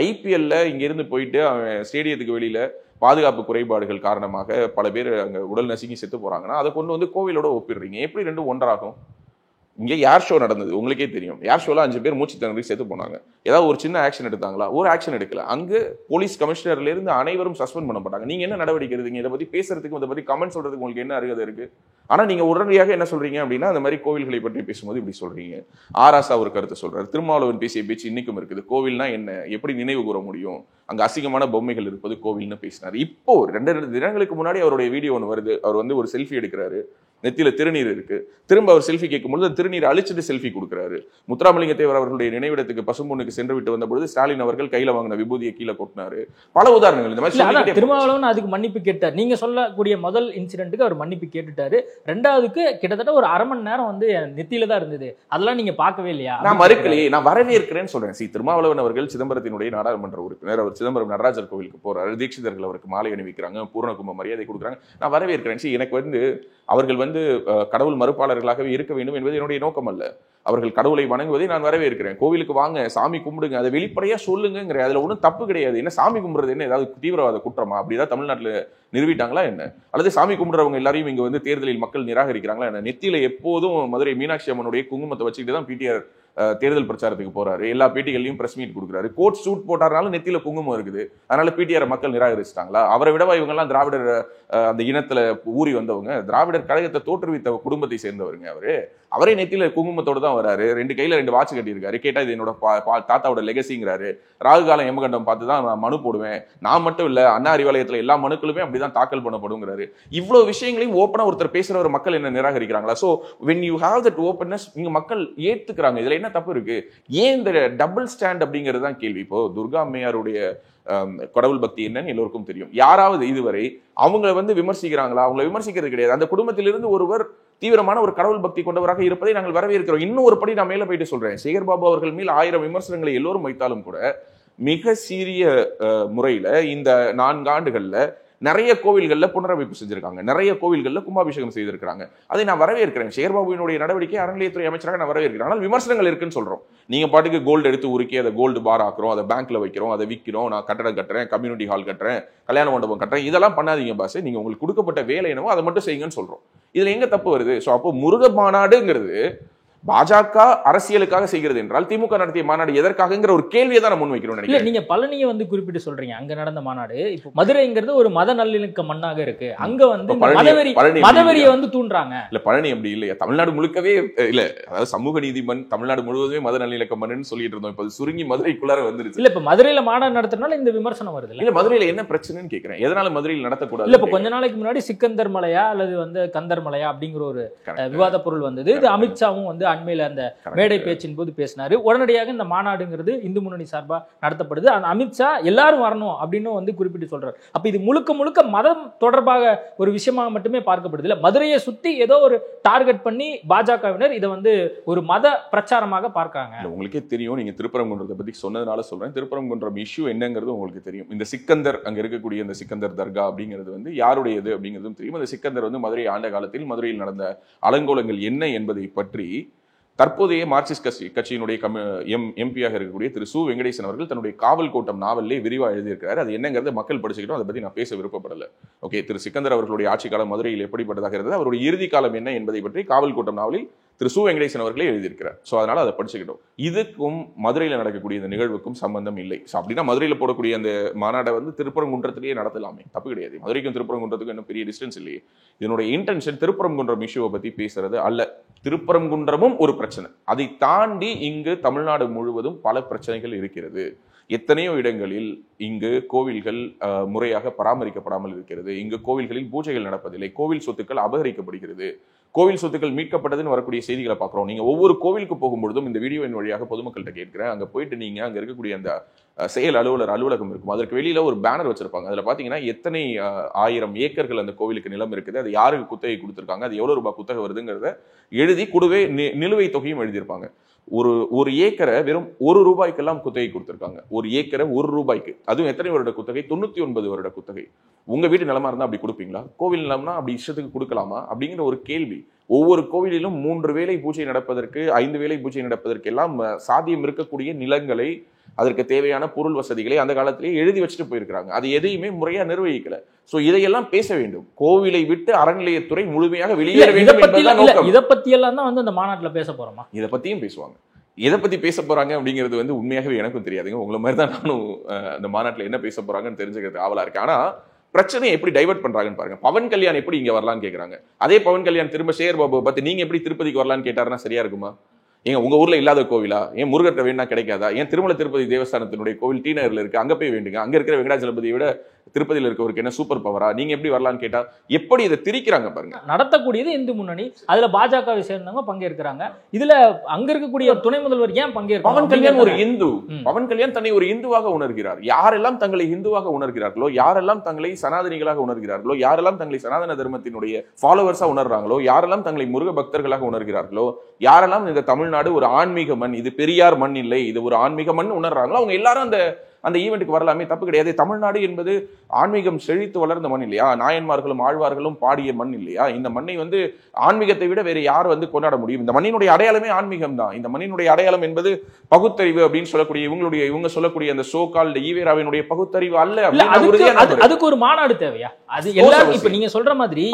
IPL இங்க இருந்து போயிட்டு அவன் ஸ்டேடியத்துக்கு வெளியில பாதுகாப்பு குறைபாடுகள் காரணமாக பல பேர் அங்க உடல் நசுங்கி செத்து போறாங்கன்னா அதை கொண்டு வந்து கோவிலோட ஒப்பிடுறீங்க. எப்படி ரெண்டும் ஒன்றாகும்? இங்கே ஏர் ஷோ நடந்தது, உங்களுக்கே தெரியும். ஏர் ஷோல 5 பேர் மூச்சு திணறி செத்து போனாங்க. ஏதாவது ஒரு சின்ன ஆக்ஷன் எடுத்தாங்களா? ஒரு ஆக்ஷன் எடுக்கல. அங்கு போலீஸ் கமிஷனர்ல இருந்து அனைவரும் சஸ்பெண்ட் பண்ணப்பட்டாங்க. நீங்க என்ன நடவடிக்கை எடுத்தீங்க? இதை பத்தி பேசுறதுக்கு, இதை பத்தி கமெண்ட் சொல்றதுக்கு உங்களுக்கு என்ன அருகதை இருக்கு? ஆனா நீங்க உடனடியாக என்ன சொல்றீங்க அப்படின்னா, அந்த மாதிரி கோவில்களை பற்றி பேசும்போது இப்படி சொல்றீங்க. ஆராசா ஒரு கருத்து சொல்றாரு, திருமாவளவன் பேசிய பேச்சு இன்னைக்கும் இருக்குது. கோவில்னா என்ன, எப்படி நினைவு கூற முடியும், அங்க அசிங்கமான பொம்மைகள் இருப்பது கோவில்னு பேசினார். இப்போ 2 தினங்களுக்கு முன்னாடி அவருடைய வீடியோ ஒன்று வருது. அவர் வந்து ஒரு செல்ஃபி எடுக்கிறாரு, நெத்தியில திருநீர் இருக்கு. திரும்ப அவர் செல்ஃபி கேட்கும்போது திருநீர் அழிச்சிட்டு செல்ஃபி கொடுக்குறாரு. முத்துராமலிங்க தேவர் அவர்களுடைய நினைவிடத்துக்கு பசும்பொன்னுக்கு சென்று விட்டு வந்த பொழுது ஸ்டாலின் அவர்கள் கையில வாங்கின விபூதியை கீழே கொட்டினாரு. பல உதாரணங்கள் இந்த மாதிரி. திருமாவளவன் அதுக்கு மன்னிப்பு கேட்டார். நீங்க சொல்லக்கூடிய முதல் இன்சிடென்ட்டுக்கு அவர் மன்னிப்பு கேட்டுட்டாரு. 2வதுக்கு கிட்டத்தட்ட ஒரு அரை மணி நேரம் வந்து நெத்தியில தான் இருந்தது. அதெல்லாம் நீங்க பார்க்கவே இல்லையா? நான் மறுக்கலையே, நான் வரவேற்கிறேன்னு சொல்றேன். திருமாவளவன் அவர்கள் சிதம்பரத்தினுடைய நாடாளுமன்ற உறுப்பினர். அவர் சிதம்பரம் நடராஜர் கோவிலுக்கு போறாரு. தீட்சிதர்கள் அவருக்கு மாலை அணிவிக்கிறாங்க, பூர்ணகும்ப மரியாதை கொடுக்குறாங்க. நான் வரவேற்கிறேன். எனக்கு வந்து அவர்கள் வந்து கடவுள் மறுப்பாளர்களாகவே இருக்க வேண்டும் என்பது என்னுடைய நோக்கம் அல்ல. அவர்கள் கடவுளை வணங்குவதை நான் வரவேற்கிறேன். கோவிலுக்கு வாங்க, சாமி கும்பிடுங்க, அதை வெளிப்படையா சொல்லுங்கிற. அதுல ஒன்றும் தப்பு கிடையாது. என்ன சாமி கும்பிடுறது என்ன ஏதாவது தீவிரவாத குற்றமா? அப்படிதான் தமிழ்நாட்டில் நிறுவிட்டாங்களா என்ன? அல்லது சாமி கும்பிடுறவங்க எல்லாரையும் இங்க வந்து தேர்தலில் மக்கள் நிராகரிக்கிறாங்களா என்ன? நெத்தியில எப்போதும் மதுரை மீனாட்சி அம்மனுடைய குங்குமத்தை வச்சுக்கிட்டு தான் பிடிஆர் தேர்தல் பிரச்சாரத்துக்கு போறாரு. எல்லா பேட்டிகளையும் பிரஸ் மீட் கொடுக்குறாரு. கோட் சூட் போட்டாருனாலும் நெத்தியில குங்குமம் இருக்குது. அதனால பிடிஆர் மக்கள் நிராகரிச்சிட்டாங்களா? அவரை விடவா இவங்க எல்லாம் திராவிடர் அந்த இனத்துல ஊறி வந்தவங்க? திராவிடர் கழகத்தை தோற்றுவித்த குடும்பத்தை சேர்ந்தவருங்க அவரே நெத்தியில குங்குமத்தோடு தான் வராரு. 2 கையில 2 வாட்ச் கட்டியிருக்காரு. கேட்டா இது என்னோட தாத்தாவோட லெகசிங்கிறாரு. ராகுகாலம் எமகண்டம் பார்த்து தான் நான் மனு போடுவேன். நான் மட்டும் இல்ல, அண்ணா அறிவாலயத்துல எல்லா மனுக்களுமே அப்படிதான் தாக்கல் பண்ணப்படுங்கிறாரு. இவ்வளவு விஷயங்களையும் ஓப்பனா ஒருத்தர் பேசுறவர் மக்கள் என்ன நிராகரிக்கிறாங்களா? So when you have that openness, நீங்க மக்கள் ஏத்துக்கிறாங்க. இதுல என்ன தப்பு இருக்கு? ஏன் இந்த டபுள் ஸ்டாண்ட் அப்படிங்கிறது தான் கேள்வி. இப்போ துர்கா அம்மையாருடைய கடவுள் பக்தி என்னன்னு எல்லோருக்கும் தெரியும். யாராவது இதுவரை அவங்க வந்து விமர்சிக்கிறாங்களா? அவங்களை விமர்சிக்கிறது கிடையாது. அந்த குடும்பத்திலிருந்து ஒருவர் தீவிரமான ஒரு கடவுள் பக்தி கொண்டவராக இருப்பதை நாங்கள் வரவேற்கிறோம். இன்னும் ஒரு படி நான் மேல போயிட்டு சொல்றேன். சேகர் பாபு அவர்கள் மேல் 1000 விமர்சனங்களை எல்லோரும் வைத்தாலும் கூட மிக சீரிய முறையில இந்த 4 ஆண்டுகள்ல நிறைய கோவில்கள்ல புனரமைப்பு செஞ்சிருக்காங்க, நிறைய கோவில்கள்ல கும்பாபிஷேகம் செய்திருக்காங்க. அதை நான் வரவேற்கிறேன். சேகர்பாபுவினுடைய நடவடிக்கை அறநிலையத்துறை அமைச்சராக நான் வரவேற்கிறேன். ஆனால் விமர்சனங்கள் இருக்குன்னு சொல்றோம். நீங்க பாட்டுக்கு கோல்டு எடுத்து உருக்கி அதை கோல்டு பார் ஆக்குறோம், அதை பேங்க்ல வைக்கிறோம், அதை விற்கிறோம், நான் கட்டடம் கட்டுறேன், கம்யூனிட்டி ஹால் கட்டுறேன், கல்யாண மண்டபம் கட்டுறேன், இதெல்லாம் பண்ணாதீங்க பாஸ். நீங்க உங்களுக்கு கொடுக்கப்பட்ட வேலை என்னவோ அதை மட்டும் செய்யுங்கன்னு சொல்றோம். இதுல எங்க தப்பு வருது? சோ அப்போ முருக மாநாடுங்கிறது பாஜக அரசியலுக்காக செய்கிறது என்றால் திமுக நடத்திய மாநாடு எதற்காகங்கிற ஒரு கேள்வியை தான் முன்வைக்கிறோம். நீங்க பழனியை வந்து குறிப்பிட்டு சொல்றீங்க. அங்க நடந்த மாநாடு இப்போ மதுரைங்கிறது ஒரு மத நல்லிணக்க மண்ணாக இருக்கு. அங்க வந்து மதவெறியை வந்து தூண்டுறாங்க. இல்ல பழனி அப்படி இல்லையா? தமிழ்நாடு முழுக்கவே இல்ல, அதாவது சமூக நீதி மண், தமிழ்நாடு முழுவதுமே மத நல்லிணக்க மண்ணுன்னு சொல்லிட்டு இருந்தோம். இப்ப சுருங்கி மதுரைக்குள்ளார வந்துருச்சு. இல்ல இப்ப மதுரையில மாநாடு நடத்துறதுனால இந்த விமர்சனம் வருது. இல்ல மதுரையில என்ன பிரச்சனைன்னு கேக்குறேன். எதனால மதுரையில் நடத்தக்கூடாது? இல்ல இப்ப கொஞ்ச நாளைக்கு முன்னாடி சிக்கந்தர் மலையா அல்லது வந்து கந்தர் மலையா அப்படிங்கிற ஒரு விவாத பொருள் வந்தது. இது அமித்ஷாவும் வந்து அண்மையில அந்த மேடை பேச்சின் போது பேசினாரு. உடனடியாக இந்த மாநாடுங்கிறது இந்து முன்னணி சார்பா நடத்தப்படுது. அந்த அமித்ஷா எல்லாரும் வரணும் அப்படின்னு வந்து குறிப்பிட்டு சொல்றாரு. அப்ப இது முழுக்க முழுக்க மதம் தொடர்பாக ஒரு விஷயமாக மட்டுமே பார்க்கப்படுது. இல்ல மதுரையை சுத்தி ஏதோ ஒரு டார்கெட் பண்ணி பாஜகவினர் இதை வந்து ஒரு மத பிரச்சாரமாக பார்க்காங்க. உங்களுக்கே தெரியும். நீங்க திருப்பரங்குன்றத்தை பத்தி சொன்னதுனால சொல்றேன். திருப்பரங்குன்றம் இஷ்யூ என்னங்கிறது உங்களுக்கு தெரியும். இந்த சிக்கந்தர், அங்க இருக்கக்கூடிய இந்த சிக்கந்தர் தர்கா அப்படிங்கிறது வந்து யாருடையது அப்படிங்கிறதும் தெரியும். அந்த சிக்கந்தர் வந்து மதுரை ஆண்ட காலத்தில் மதுரையில் நடந்த அலங்கோலங்கள் என்ன என்பதை பற்றி தற்போதைய மார்க்சிஸ்ட் கட்சியினுடைய எம்பியாக இருக்கக்கூடிய திரு சு வெங்கடேசன் அவர்கள் தன்னுடைய காவல் கோட்டம் நாவலே விரிவாக எழுதியிருக்கிறார். அது என்னங்கிறத மக்கள் படிச்சுக்கிட்டோம். அதை பத்தி நான் பேச விருப்பப்படல. ஓகே, திரு சிக்கந்தர் அவர்களுடைய ஆட்சி காலம் மதுரையில் எப்படிப்பட்டதாக இருந்தது, அவருடைய இறுதி காலம் என்ன என்பதை பற்றி காவல் கோட்டம் நாவலில் திரு சு வெங்கடேசன் அவர்களே எழுதியிருக்கிறார். ஸோ அதனால அதை படிச்சுக்கிட்டோம். இதுக்கும் மதுரையில் நடக்கக்கூடிய இந்த நிகழ்வுக்கும் சம்பந்தம் இல்லை. ஸோ அப்படின்னா மதுரையில் போடக்கூடிய அந்த மாநாட்டை வந்து திருப்பரங்குன்றத்திலேயே நடத்தலாமே, தப்பு கிடையாது. மதுரைக்கும் திருப்பரங்குன்றத்துக்கும் இன்னும் பெரிய டிஸ்டன்ஸ் இல்லையே. இதனுடைய இன்டென்ஷன் திருப்பரங்குன்றம் இஷ்யூவை பத்தி பேசுறது அல்ல. திருப்பரங்குன்றமும் ஒரு பிரச்சனை. அதை தாண்டி இங்கு தமிழ்நாடு முழுவதும் பல பிரச்சனைகள் இருக்கிறது. எத்தனையோ இடங்களில் இங்கு கோவில்கள் முறையாக பராமரிக்கப்படாமல் இருக்கிறது. இங்கு கோவில்களில் பூஜைகள் நடப்பதில்லை. கோவில் சொத்துக்கள் அபகரிக்கப்படுகிறது. கோவில் சொத்துக்கள் மீட்கப்பட்டதுன்னு வரக்கூடிய செய்திகளை பார்க்குறோம். நீங்க ஒவ்வொரு கோவிலுக்கு போகும்பொழுதும் இந்த வீடியோவின் வழியாக பொதுமக்கள்கிட்ட கேட்கிறேன். அங்க போயிட்டு நீங்க அங்க இருக்கக்கூடிய அந்த செயல் அலுவலர் அலுவலகம் இருக்கும். அதற்கு வெளியில ஒரு பேனர் வச்சிருப்பாங்க. அதுல பாத்தீங்கன்னா எத்தனை 1000 ஏக்கர்கள் அந்த கோவிலுக்கு நிலம் இருக்குது, அது யாருக்கு குத்தகை கொடுத்திருக்காங்க, அது எவ்வளவு ரூபாய் குத்தகை வருதுங்கிறத எழுதி கூடவே நிலுவை தொகையும் எழுதியிருப்பாங்க. ஒரு ஏக்கரை வெறும் 1 ரூபாய்க்கெல்லாம் குத்தகை கொடுத்திருக்காங்க. ஒரு ஏக்கரை 1 ரூபாய்க்கு. அதுவும் எத்தனை வருட குத்தகை? 99 வருட குத்தகை. உங்க வீட்டு நிலமா இருந்தா அப்படி கொடுப்பீங்களா? கோவில் நிலம்னா அப்படி இஷ்டத்துக்கு கொடுக்கலாமா அப்படிங்கிற ஒரு கேள்வி. ஒவ்வொரு கோவிலிலும் 3 வேளை பூஜை நடப்பதற்கு, 5 வேளை பூஜை நடப்பதற்கு எல்லாம் சாத்தியம் இருக்கக்கூடிய நிலங்களை, அதற்கு தேவையான பொருள் வசதிகளை அந்த காலத்திலேயே எழுதி வச்சுட்டு போயிருக்கிறாங்க. அது எதையுமே முறையா நிர்வகிக்கல. சோ இதையெல்லாம் பேச வேண்டும். கோவிலை விட்டு அறநிலையத்துறை முழுமையாக வெளியேற வேண்டும் என்பதுதான் நோக்கம். இத பத்தி எல்லாம் தான் வந்து அந்த மாநாட்டுல பேச போறோமா? இத பத்தியும் பேசுவாங்க. எதை பத்தி பேச போறாங்க அப்படிங்கிறது வந்து உண்மையாகவே எனக்கும் தெரியாதுங்க. உங்களை மாதிரி தான் நானும் அந்த மாநாட்டுல என்ன பேச போறாங்கன்னு தெரிஞ்சுக்கிறது ஆவலா இருக்கு. ஆனா பிரச்சனையை எப்படி டைவர்ட் பண்றாங்கன்னு பாருங்க. பவன் கல்யாண் எப்படி இங்க வரலான்னு கேக்குறாங்க. அதே பவன் கல்யாண் திரும்ப சேகர் பாபு பத்தி நீங்க எப்படி திருப்பதிக்கு வரலான்னு கேட்டாருன்னா சரியா இருக்குமா? ஏங்க உங்க ஊர்ல இல்லாத கோவிலா? ஏன் முருகர்ட்ட வேணா கிடைக்காதா? ஏன் திருமல திருப்பதி தேவஸ்தானத்தினுடைய கோவில் டி நகர்ல இருக்கு, அங்க போய் வேண்டுங்க. அங்க இருக்கிற வெங்கடாஜலபதியை விட திருப்பதியில இருக்கவருக்கு என்ன சூப்பர் பவரா? நீங்க எப்படி வரலான்னு கேட்டா எப்படி இதை திரிக்கிறாங்க பாருங்க. நடத்தக்கூடியது இந்து முன்னணி, அதுல பாஜகவை சேர்ந்தவங்க பங்கேற்கிறாங்க. இதுல அங்க இருக்கக்கூடிய துணை முதல்வர் ஏன் பங்கேற்க? பவன் கல்யாண் ஒரு இந்து. பவன் கல்யாண் தன்னை ஒரு இந்துவாக உணர்கிறார். யாரெல்லாம் தங்களை இந்துவாக உணர்கிறார்களோ, யாரெல்லாம் தங்களை சனாதனிகளாக உணர்கிறார்களோ, யாரெல்லாம் தங்களை சனாதன தர்மத்தினுடைய ஃபாலோவர்ஸா உணர்றாங்களோ, யாரெல்லாம் தங்களை முருக பக்தர்களாக உணர்கிறார்களோ, யாரெல்லாம் இந்த தமிழ்நாடு ஒரு ஆன்மீக மண், இது பெரியார் மண் இல்லை, இது ஒரு ஆன்மீக மண் உணர்றாங்களோ, அவங்க எல்லாரும் அந்த ஈவெண்ட்டுக்கு வரலாமே, தப்பு கிடையாது. தமிழ்நாடு என்பது ஆன்மீகம் செழித்து வளர்ந்த மண் இல்லையா? நாயன்மார்களும் ஆழ்வார்களும் பாடிய மண் இல்லையா? இந்த மண்ணை வந்து ஆன்மீகத்தை விட வேற யார் வந்து கொண்டாட முடியும்? இந்த மண்ணினுடைய அடையாளமே ஆன்மீகம் தான். இந்த மண்ணினுடைய அடையாளம் என்பது பகுத்தறிவு அப்படின்னு சொல்லக்கூடிய இவங்க சொல்லக்கூடிய அந்த சோ கால்ட் ஈவேராவினுடைய பகுத்தறிவு அல்ல. அதுக்கு ஒரு மாநாடு தேவையா? அது எல்லாரும் இப்ப நீங்க சொல்ற மாதிரி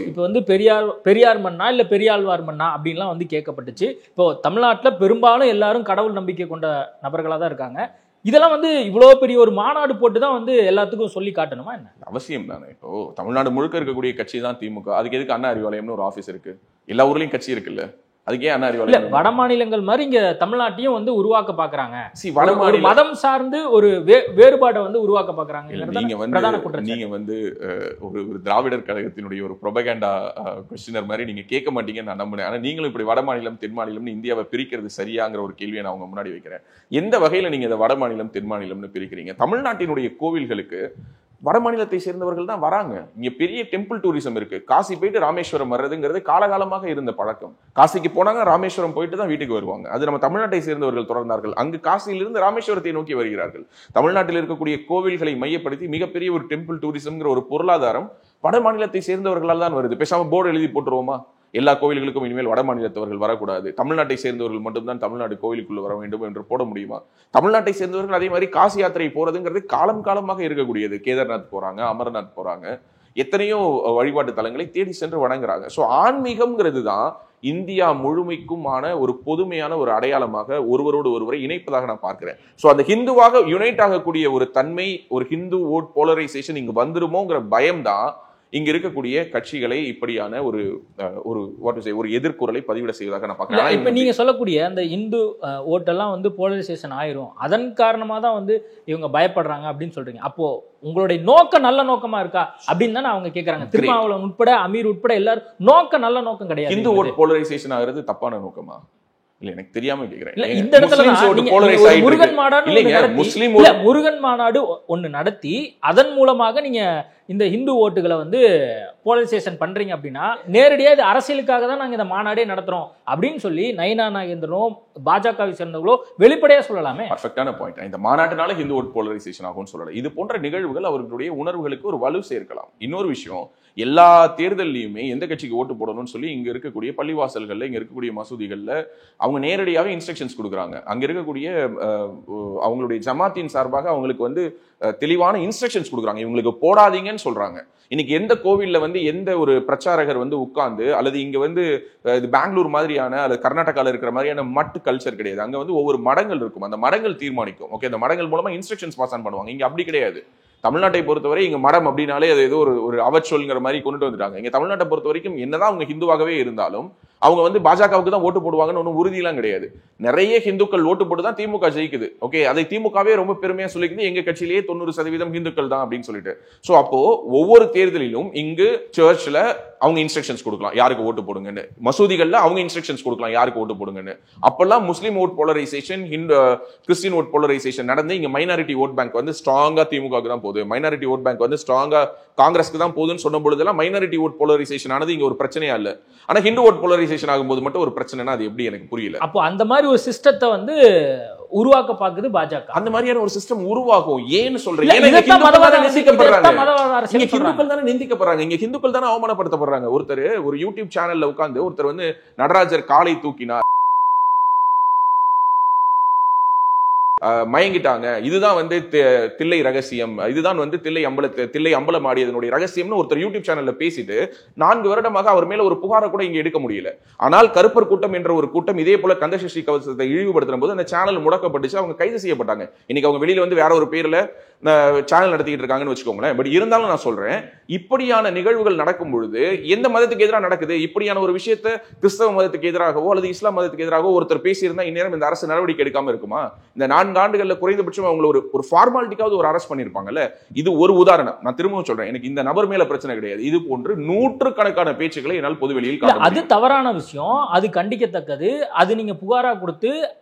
இப்ப வந்து பெரியார் மண்ணா இல்ல பெரியாழ்வார் மண்ணா அப்படின்லாம் வந்து கேட்கப்பட்டுச்சு. இப்போ தமிழ்நாட்டுல பெரும்பாலும் எல்லாரும் கடவுள் நம்பிக்கை கொண்ட நபர்களா தான் இருக்காங்க. இதெல்லாம் வந்து இவ்வளவு பெரிய ஒரு மாநாடு போட்டு தான் வந்து எல்லாத்துக்கும் சொல்லி காட்டணுமா என்ன? அவசியம் தானே. இப்போ தமிழ்நாடு முழுக்க இருக்கக்கூடிய கட்சி தான் திமுக. அதுக்கு எதுக்கு அண்ணா அறிவாலயம்னு ஒரு ஆபீஸ் இருக்கு? எல்லா ஊர்லயும் கட்சி இருக்குல்ல, அதுக்கே அண்ணா அறிவாலயம். வட மாநிலங்கள் மாதிரி இங்க தமிழ்நாட்டையும் வந்து உருவாக்க பாக்குறாங்க. மதம் சார்ந்து ஒரு வேறுபாடை வந்து உருவாக்க பாக்குறாங்க. நீங்க வந்து ஒரு திராவிடர் கழகத்தினுடைய ஒரு ப்ரொபகண்டா கொஸ்டினர் மாதிரி நீங்க கேட்க மாட்டீங்கன்னு நான் நம்புறேன். ஆனா நீங்களும் இப்படி வட மாநிலம் தென் மாநிலம்னு இந்தியாவை பிரிக்கிறது சரியாங்கிற ஒரு கேள்வியை நான் உங்க முன்னாடி வைக்கிறேன். எந்த வகையில நீங்க இதை வட மாநிலம் தென் மாநிலம்னு பிரிக்கிறீங்க? தமிழ்நாட்டினுடைய கோவில்களுக்கு வட மாநிலத்தை சேர்ந்தவர்கள் தான் வராங்க. இங்க பெரிய டெம்பிள் டூரிசம் இருக்கு. காசி போயிட்டு ராமேஸ்வரம் வர்றதுங்கிறது காலகாலமாக இருந்த பழக்கம். காசிக்கு போனாங்க, ராமேஸ்வரம் போயிட்டு தான் வீட்டுக்கு வருவாங்க. அது நம்ம தமிழ்நாட்டை சேர்ந்தவர்கள் தொடர்ந்தார்கள். அங்கு காசியிலிருந்து ராமேஸ்வரத்தை நோக்கி வருகிறார்கள். தமிழ்நாட்டில் இருக்கக்கூடிய கோவில்களை மையப்படுத்தி மிகப்பெரிய ஒரு டெம்பிள் டூரிசம்ங்கிற ஒரு பொருளாதாரம் வட மாநிலத்தை சேர்ந்தவர்களால் தான் வருது. பேசாம போர்டு எழுதி போட்டுருவோமா? எல்லா கோவில்களுக்கும் இனிமேல் வட மாநிலத்தவர்கள் வரக்கூடாது, தமிழ்நாட்டை சேர்ந்தவர்கள் மட்டும்தான் தமிழ்நாடு கோவிலுக்குள்ள வர வேண்டும் என்று போட முடியுமா? தமிழ்நாட்டை சேர்ந்தவர்கள் அதே மாதிரி காசி யாத்திரை போறதுங்கிறது காலம் காலமாக இருக்கக்கூடியது. கேதார்நாத் போறாங்க, அமர்நாத் போறாங்க, எத்தனையோ வழிபாட்டு தலங்களை தேடி சென்று வணங்குறாங்க. ஸோ ஆன்மீகம்ங்கிறது தான் இந்தியா முழுமைக்குமான ஒரு பொதுமையான ஒரு அடையாளமாக ஒருவரோடு ஒருவரை இணைப்பதாக நான் பார்க்கிறேன். ஸோ அந்த ஹிந்துவாக யுனைட் ஆகக்கூடிய ஒரு தன்மை, ஒரு ஹிந்து ஓட் போலரைசேஷன் இங்கு வந்துருமோங்கிற பயம்தான் இங்க இருக்கக்கூடிய கட்சிகளை இப்படியான ஒரு எதிர்குறலை பதிவிட செய்வதாக நான் பார்க்கிறேன். இப்ப நீங்க சொல்லக்கூடிய அந்த இந்து ஓட்டெல்லாம் வந்து போலரைசேஷன் ஆயிரும், அதன் காரணமா தான் வந்து இவங்க பயப்படுறாங்க அப்படின்னு சொல்றீங்க. அப்போ உங்களுடைய நோக்கம் நல்ல நோக்கமா இருக்கா அப்படின்னு தானே அவங்க கேட்கறாங்க. திருமாவளவன் உட்பட, அமீர் உட்பட எல்லாரும் நோக்கம் நல்ல நோக்கம் கிடையாது. இந்து ஓட் போலரைசேஷன் ஆகிறது தப்பான நோக்கமா? இல்ல எனக்கு தெரியாம கேக்குறேன். இந்த இடத்துல முருகன் மாநாடு ஒண்ணு நடத்தி அதன் மூலமாக நீங்க இந்த இந்து ஓட்டுகளை வந்து போலரைசேஷன் பண்றீங்க அப்படின்னா, நேரடியா இது அரசியலுக்காக தான் நாங்க இந்த மாநாடே நடத்துறோம் அப்படின்னு சொல்லி நயினா நாகேந்திரனும் பாஜகவை சேர்ந்தவங்களோ வெளிப்படையா சொல்லலாமே. பர்ஃபெக்டான பாயிண்ட். இந்த மாநாட்டினால ஹிந்து ஓட் போலரைசேஷன் ஆகும்னு சொல்லல. இது போன்ற நிகழ்வுகள் அவர்களுடைய உணர்வுகளுக்கு ஒரு வலு சேர்க்கலாம். இன்னொரு விஷயம், எல்லா தேர்தலையுமே எந்த கட்சிக்கு ஓட்டு போடணும்னு சொல்லி இங்க இருக்கக்கூடிய பள்ளிவாசல்கள்ல, இங்க இருக்கக்கூடிய மசூதிகள்ல அவங்க நேரடியாக இன்ஸ்ட்ரக்ஷன்ஸ் கொடுக்குறாங்க. அங்க இருக்கக்கூடிய அவங்களுடைய ஜமாத்தின் சார்பாக அவங்களுக்கு வந்து தெளிவான இன்ஸ்ட்ரக்ஷன்ஸ் கொடுக்குறாங்க. இவங்களுக்கு போடாதீங்கன்னு சொல்றாங்க. இன்னைக்கு எந்த கோவில்ல வந்து எந்த ஒரு பிரச்சாரகர் வந்து உட்கார்ந்து, அல்லது இங்க வந்து இது பெங்களூர் மாதிரியான அல்லது கர்நாடகால இருக்கிற மாதிரியான மட்டு கல்ச்சர் கிடையாது. அங்க வந்து ஒவ்வொரு மடங்கள் இருக்கும், அந்த மடங்கள் தீர்மானிக்கும். ஓகே, அந்த மடங்கள் மூலமா இன்ஸ்ட்ரக்ஷன்ஸ் பாஸ் ஆன் பண்ணுவாங்க. இங்க அப்படி கிடையாது. தமிழ்நாட்டை பொறுத்தவரை இங்க மடம் அப்படின்னாலே அது ஏதோ ஒரு அவச்சொல்ங்கிற மாதிரி கொண்டுட்டு வந்துட்டாங்க. இங்க தமிழ்நாட்டை பொறுத்த வரைக்கும் என்னதான் அவங்க ஹிந்துவாகவே இருந்தாலும் அவங்க வந்து பாஜகவுக்கு தான் ஓட்டு போடுவாங்கன்னு ஒன்றும் உறுதியெல்லாம் கிடையாது. நிறைய ஹிந்துக்கள் ஓட்டு போட்டு தான் திமுக ஜெயிக்குது. ஓகே, அதை திமுகவே ரொம்ப பெருமையா சொல்லிக்குது, எங்க கட்சியிலேயே 90% ஹிந்துக்கள் தான் அப்படின்னு சொல்லிட்டு. சோ அப்போ ஒவ்வொரு தேர்தலிலும் இங்கு சர்ச்ல அவங்க இன்ஸ்ட்ரக்ஷன்ஸ் கொடுக்கலாம், யாருக்கு ஓட்டு போடுங்கன்னு. மசூதிகள்ல அவங்க இன்ஸ்ட்ரக்ஷன்ஸ் கொடுக்கலாம், யாருக்கு ஓட்டு போடுங்கன்னு. அப்பெல்லாம் Muslim vote polarisation, Christian vote polarisation நடந்து இங்க மைனாரிட்டி ஓட் பேங்க் வந்து ஸ்ட்ராங்கா திமுகவுக்கு தான் போகுது, மைனாரிட்டி ஓட் பேங்க் வந்து ஸ்ட்ராங்கா காங்கிரஸ்க்கு தான் போகுதுன்னு சொன்ன பொழுதெல்லாம் மைனாரிட்டி ஓட் போலரைசேஷன் ஆனது இங்க ஒரு பிரச்சனையா இல்ல. ஆனா ஹிந்து ஓட் போலரைசேஷன் ஆகும்போது மட்டும் ஒரு பிரச்சனைனா அது எப்படி எனக்கு புரியல. அப்போ அந்த மாதிரி ஒரு சிஸ்டத்தை வந்து உருவாக்க பாக்குது பாஜக. அந்த மாதிரியான ஒரு சிஸ்டம் உருவாகும். ஏன்னு சொல்றீங்க? ஹிந்துக்கள் தானே நிந்திக்கப்படுறாங்க, இங்க ஹிந்துக்கள் தானே அவமானப்படுத்தப்படுறாங்க. ஒருத்தர் ஒரு யூடியூப் சேனல்ல உட்கார்ந்து ஒருத்தர் வந்து நடராஜர் காலை தூக்கினார், மயங்கிட்டாங்க, இதுதான் வந்து தில்லை ரகசியம், இதுதான் வந்து தில்லை அம்பலம் ஆடியதனுடைய ரகசியம்னு ஒருத்தர் யூடியூப் சேனல்ல பேசிட்டு 4 வருடமாக அவர் மேல ஒரு புகாரை கூட இங்க எடுக்க முடியல. ஆனால் கருப்பர் கூட்டம் என்ற ஒரு கூட்டம் இதே போல கந்தசஷ்டி கவசத்தை இழிவுபடுத்தும் போது அந்த சேனல் முடக்கப்பட்டுச்சு, அவங்க கைது செய்யப்பட்டாங்க. இன்னைக்கு அவங்க வெளியில வந்து வேற ஒரு பேர்ல சேனல் நடத்திட்டு இருக்காங்கன்னு வச்சுக்கோங்களேன். பட் இருந்தாலும் நான் சொல்றேன், இப்படியான நிகழ்வுகள் நடக்கும் பொழுது எந்த மதத்துக்கு எதிராக நடக்குது, இப்படியான ஒரு விஷயத்தை கிறிஸ்தவ மதத்துக்கு எதிராகவோ அல்லது இஸ்லாம் மதத்துக்கு எதிராகவோ ஒருத்தர் பேசியிருந்தா இந்நேரம் இந்த அரசு நடவடிக்கை எடுக்காம இருக்குமா? இந்த 4 ஆண்டுகள்ல குறைந்தபட்சம் அவங்க ஒரு ஃபார்மாலிட்டிக்காவது ஒரு அரெஸ்ட் பண்ணிருப்பாங்கல்ல. இது ஒரு உதாரணம். நான் திரும்பவும் சொல்றேன், எனக்கு இந்த நபர் மேல பிரச்சனை கிடையாது. இது போன்று நூற்றுக்கணக்கான பேச்சுக்களை என்னால் பொதுவெளியில் காட்ட அது தவறான விஷயம், அது கண்டிக்கத்தக்கது. அது நீங்க புகாரா கொடுத்து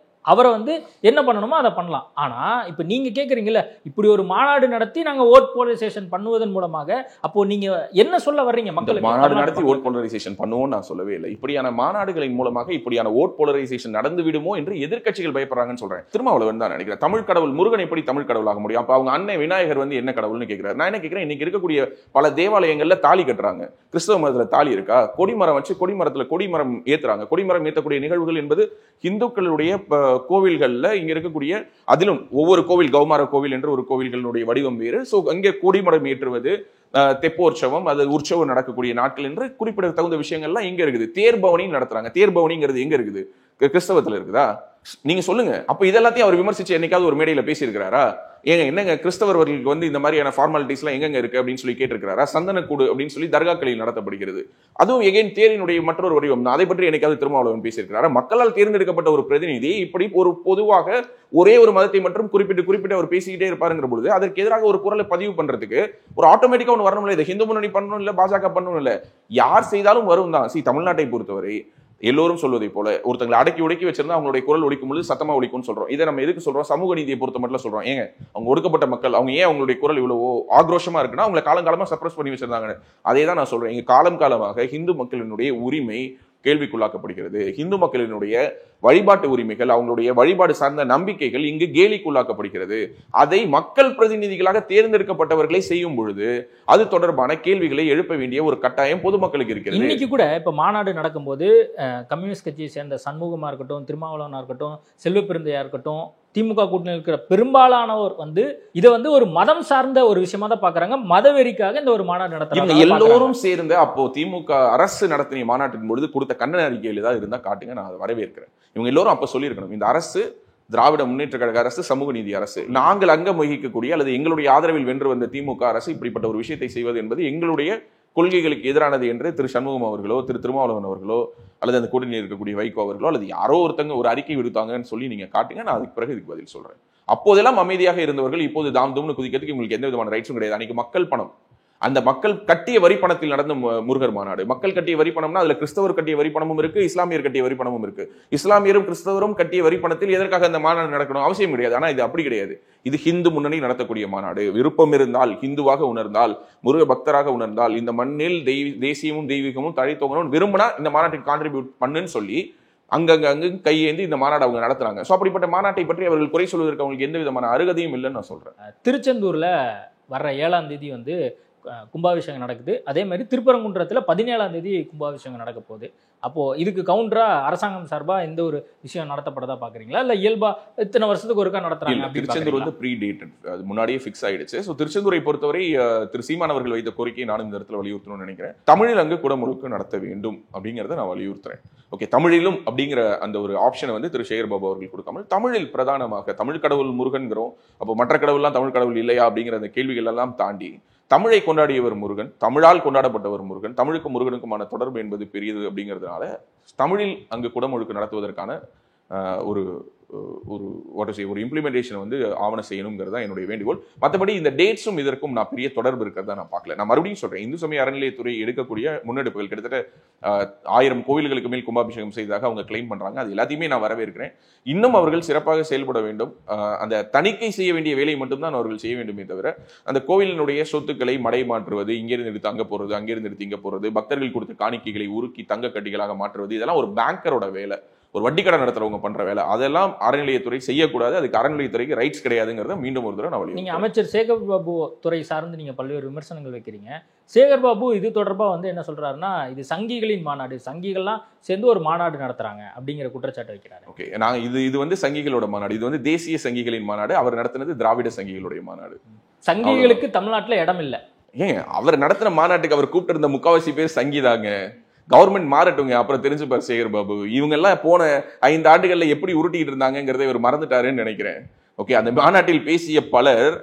அவரை வந்து என்ன பண்ணணுமோ அதை பண்ணலாம். ஆனா இப்ப நீங்க கேக்குறீங்கல்ல, இப்படி ஒரு மாநாடு நடத்தி நாங்க ஓட் போலரைசேஷன் பண்ணுவதன் மூலமாக, அப்போ நீங்க என்ன சொல்ல வர்றீங்க? மக்கள் மாநாடு நடத்தி ஓட் போலரைசேஷன் பண்ணுவோம் நான் சொல்லவே இல்லை. இப்படியான மாநாடுகளின் மூலமாக இப்படியான ஓட் போலரைசேஷன் நடந்து விடுமோ என்று எதிர்க்கட்சிகள் பயப்படுறாங்கன்னு சொல்றேன். திருமாவளவன் தான் நினைக்கிறேன், தமிழ் கடவுள் முருகன் எப்படி தமிழ் கடவுளாக முடியும்? அப்ப அவங்க அன்னை விநாயகர் வந்து என்ன கடவுள்னு கேட்கிறாரு. நான் என்ன கேட்கிறேன், இன்னைக்கு இருக்கக்கூடிய பல தேவாலயங்கள்ல தாலி கட்டுறாங்க. கிறிஸ்தவ மதத்துல தாலி இருக்கா? கொடிமரம் வச்சு கொடிமரத்துல கொடிமரம் ஏத்துறாங்க. கொடிமரம் ஏற்றக்கூடிய நிகழ்வுகள் என்பது இந்துக்களுடைய கோவில்கள்ல இங்க இருக்கக்கூடிய, அதிலும் ஒவ்வொரு கோவில், கௌமார கோவில் என்று ஒரு கோவில்களுடைய வடிவம் வேறு. சோ அங்கே கொடிமரம் ஏற்றுவது, தெப்போற்சவம், அது உற்சவம் நடக்கக்கூடிய நாட்கள் என்று குறிப்பிட தகுந்த விஷயங்கள்லாம் இங்க இருக்குது. தேர்பவனி நடத்துறாங்க. தேர்பவனிங்கிறது எங்க இருக்குது? கிறிஸ்தவத்துல இருக்குதா? நீங்க சொல்லுங்க. அப்ப இதெல்லாத்தையும் அவர் விமர்சிச்சு என்னைக்காவது ஒரு மேடையில பேசியிருக்கிறாரா? ஏங்க என்னங்க கிறிஸ்தவர்களுக்கு வந்து இந்த மாதிரியான ஃபார்மாலிட்டிஸ் எல்லாம் எங்க இருக்கு அப்படின்னு சொல்லி கேட்டிருக்கிறாரா? சந்தனக்கூடு அப்படின்னு சொல்லி தர்காக்களில் நடத்தப்படுகிறது. அதுவும் எகைன் தேரினுடைய மற்றொரு வடிவம். அதை பற்றி என்னைக்காவது திருமாவளவன் பேசியிருக்கிறாரா? மக்களால் தேர்ந்தெடுக்கப்பட்ட ஒரு பிரதிநிதி இப்படி ஒரு பொதுவாக ஒரே ஒரு மதத்தை மட்டும் குறிப்பிட்டு அவர் பேசிக்கிட்டே இருப்பாருங்கிற பொழுது அதற்கு எதிராக ஒரு குரலை பதிவு பண்றதுக்கு ஒரு ஆட்டோமேட்டிக்கா ஒன்று வரணும். இல்லை, ஹிந்து முன்னணி பண்ணணும், இல்ல பாஜக பண்ணணும், இல்ல யார் செய்தாலும் வரும் தான். தமிழ்நாட்டை பொறுத்தவரை எல்லோரும் சொல்வதை போல ஒருத்தங்களை அடக்கி ஒடுக்கி வச்சிருந்தா அவங்களுடைய குரல் ஒழிக்கும் பொழுது சத்தமா ஒழிக்கும்னு சொல்றோம். இதை நம்ம எதுக்கு சொல்றோம்? சமூக நீதியை பொறுத்த மட்டும் சொல்றோம். ஏங்க அவங்க ஒடுக்கப்பட்ட மக்கள், அவங்க ஏன் அவங்களுடைய குரல் இவ்வளவோ ஆக்ரோஷமா இருக்குன்னா அவங்களை காலங்காலமா சப்ரஸ் பண்ணி வச்சிருந்தாங்க. அதே தான் நான் சொல்றேன். இங்க காலமாக ஹிந்து மக்களினுடைய உரிமை கேள்விக்குள்ளாக்கப்படுகிறது. இந்து மக்களினுடைய வழிபாட்டு உரிமைகள், அவங்களுடைய வழிபாடு சார்ந்த நம்பிக்கைகள் இங்கு கேலிக்குள்ளாக்கப்படுகிறது. அதை மக்கள் பிரதிநிதிகளாக தேர்ந்தெடுக்கப்பட்டவர்களை செய்யும் பொழுது அது தொடர்பான கேள்விகளை எழுப்ப வேண்டிய ஒரு கட்டாயம் பொதுமக்களுக்கு இருக்கிறது. இன்னைக்கு கூட இப்ப மாநாடு நடக்கும்போது கம்யூனிஸ்ட் கட்சியை சேர்ந்த சண்முகமா இருக்கட்டும், திருமாவளவனா இருக்கட்டும், செல்வ பெருந்தையா இருக்கட்டும், திமுக கூட்டணியில் இருக்கிற பெரும்பாலானவர் வந்து இதை வந்து ஒரு மதம் சார்ந்த ஒரு விஷயமா தான் பாக்குறாங்க. மதவெறிக்காக இந்த ஒரு மாநாடு நடத்துறாங்க. எல்லோரும் சேர்ந்து அப்போ திமுக அரசு நடத்தின மாநாட்டின் பொழுது கொடுத்த கண்டன அறிக்கையில் ஏதாவது இருந்தா காட்டுங்க, நான் அதை வரவேற்கிறேன். இவங்க எல்லோரும் அப்ப சொல்லியிருக்கணும், இந்த அரசு திராவிட முன்னேற்ற கழக அரசு, சமூக நீதி அரசு, நாங்கள் அங்கம் வகிக்கக்கூடிய அல்லது எங்களுடைய ஆதரவில் வென்று வந்த திமுக அரசு இப்படிப்பட்ட ஒரு விஷயத்தை செய்வது என்பது எங்களுடைய கொள்கைகளுக்கு எதிரானது என்று திரு சண்முகம் அவர்களோ திரு திருமாவளவன் அவர்களோ அல்லது அந்த கூட்டணியில் இருக்கக்கூடிய வைகோ அவர்களோ அல்லது யாரோ ஒருத்தங்க ஒரு அறிக்கை விடுத்தாங்கன்னு சொல்லி நீங்க காட்டுங்க, நான் அதுக்கு பிறகு இதுக்கு பதில் சொல்றேன். அப்போதெல்லாம் அமைதியாக இருந்தவர்கள் இப்போது தாம் தூம்னு குதிக்கிறதுக்கு உங்களுக்கு எந்த விதமான ரைட்ஸும் கிடையாது. அன்னைக்கு மக்கள் பணம், அந்த மக்கள் கட்டிய வரி பணத்தில் நடந்த முருகர் மாநாடு. மக்கள் கட்டிய வரி பணம்னா அதுல கிறிஸ்தவர் கட்டிய வரி பணமும் இருக்கு, இஸ்லாமியர் கட்டிய வரி பணமும் இருக்கு. இஸ்லாமியரும் கிறிஸ்தவரும் கட்டிய வரி பணத்தில் எதற்காக அந்த மாநாடு நடக்கணும் அவசியம் கிடையாது. ஆனா இது அப்படி கிடையாது. இது ஹிந்து முன்னணி நடத்தக்கூடிய மாநாடு. விருப்பம் இருந்தால், ஹிந்துவாக உணர்ந்தால், முருக பக்தராக உணர்ந்தால், இந்த மண்ணில் தேசியமும் தெய்வீகமும் தழைத்தோங்கணும் விரும்பினா இந்த மாநாட்டுக்கு கான்ட்ரிபியூட் பண்ணுன்னு சொல்லி அங்கு கையேந்தி இந்த மாநாடு அவங்க நடத்துறாங்க. சோ அப்படிப்பட்ட மாநாட்டை பற்றி அவர்கள் குறை சொல்வதற்கு அவங்களுக்கு எந்த விதமான அருகதையும் இல்லைன்னு நான் சொல்றேன். திருச்செந்தூர்ல வர்ற 7ஆம் தேதி வந்து கும்பாபிஷேகம் நடக்குது. அதே மாதிரி திருப்பரங்குன்றத்தில் 17ஆம் தேதி கும்பாபிஷேகம் நடக்க போகுது. அப்போ இதுக்கு கவுண்டரா அரசாங்கம் சார்பா எந்த ஒரு விஷயம் நடத்தப்படதா பாக்குறீங்களா, இல்ல இயல்பா இத்தனை வருஷத்துக்கு ஒருக்கா நடத்துறாங்க? திருச்செந்தூர் வந்து ப்ரீ டேட்டட், அது முன்னாடியே ஃபிக்ஸ் ஆயிடுச்சு. ஸோ திருச்செந்தூரை பொறுத்தவரை திரு சீமான் அவர்கள் வைத்த கோரிக்கையை நானும் இந்த இடத்துல வலியுறுத்தணும்னு நினைக்கிறேன். தமிழில் அங்கு குடமுழுக்கு நடத்த வேண்டும் அப்படிங்கிறத நான் வலியுறுத்துறேன். ஓகே, தமிழிலும் அப்படிங்கிற அந்த ஒரு ஆப்ஷனை வந்து திரு சேகர் பாபு அவர்கள் கொடுக்காமல் தமிழில் பிரதானமாக தமிழ் கடவுள் முருகன்கிறோம், அப்போ மற்ற கடவுள்லாம் தமிழ் கடவுள் இல்லையா அப்படிங்கிற அந்த கேள்விகள் எல்லாம் தாண்டி தமிழை கொண்டாடியவர் முருகன், தமிழால் கொண்டாடப்பட்டவர் முருகன், தமிழுக்கும் முருகனுக்குமான தொடர்பு என்பது பெரியது அப்படிங்கிறதுனால தமிழில் அங்கு குடமுழுக்கு நடத்துவதற்கான ஒரு இம்ப்ளிமெண்டேஷன் வந்து ஆவண செய்யணுங்கிறதா என்னுடைய வேண்டுகோள். மற்றபடி இந்த டேட்ஸும் இதற்கும் நான் பெரிய தொடர்பு இருக்கிறதா நான் பார்க்கல. நான் மறுபடியும் சொல்றேன், இந்து சமய அறநிலையத்துறை எடுக்கக்கூடிய முன்னெடுப்புகள் கிட்டத்தட்ட 1000 கோவில்களுக்கு மேல் கும்பாபிஷேகம் செய்ததாக அவங்க கிளைம் பண்றாங்க. அது எல்லாத்தையுமே நான் வரவேற்கிறேன். இன்னும் அவர்கள் சிறப்பாக செயல்பட வேண்டும். அந்த தணிக்கை செய்ய வேண்டிய வேலையை மட்டும்தான் அவர்கள் செய்ய வேண்டுமே தவிர அந்த கோவிலினுடைய சொத்துக்களை மடை மாற்றுவது, இங்கிருந்து எடுத்து அங்க போறது, அங்கிருந்து எடுத்து இங்க போறது, பக்தர்கள் கொடுத்த காணிக்கைகளை உருக்கி தங்க கட்டிகளாக மாற்றுவது, இதெல்லாம் ஒரு பேங்கரோட வேலை. ஒரு வட்டி கடை நடத்துறவங்க பண்ற வேலை, அதெல்லாம் அறநிலையத்துறை செய்யக்கூடாது. அதுக்கு அறநிலையத்துறைக்கு ரைட்ஸ் கிடையாதுங்கிறத மீண்டும் ஒரு தடவை நான் நீங்க அமைச்சர் சேகர் பாபு துறை சார்ந்து நீங்க பல்வேறு விமர்சனங்கள் வைக்கிறீங்க. சேகர் பாபு இது தொடர்பா வந்து என்ன சொல்றாருன்னா, இது சங்கிகளின் மாநாடு, சங்கிகள்லாம் சேர்ந்து ஒரு மாநாடு நடத்துறாங்க அப்படிங்கிற குற்றச்சாட்டு வைக்கிறாரு. ஓகே, நான் இது வந்து சங்கிகளோட மாநாடு, இது வந்து தேசிய சங்கிகளின் மாநாடு. அவர் நடத்தினது திராவிட சங்கிகளுடைய மாநாடு. சங்கிகளுக்கு தமிழ்நாட்டுல இடம் இல்லை. ஏங்க, அவர் நடத்தின மாநாட்டுக்கு அவர் கூப்பிட்டு இருந்த முக்காவாசி பேர் சங்கிதாங்க. கவர்மெண்ட் மாறட்டுங்க, அப்புறம் தெரிஞ்சுப்பார் சேகர் பாபு. இவங்க எல்லாம் போன 5 ஆண்டுகள்ல எப்படி உருட்டிட்டு இருந்தாங்கிறத இவர் மறந்துட்டாருன்னு நினைக்கிறேன். ஓகே, அந்த மாநாட்டில் பேசிய பலர்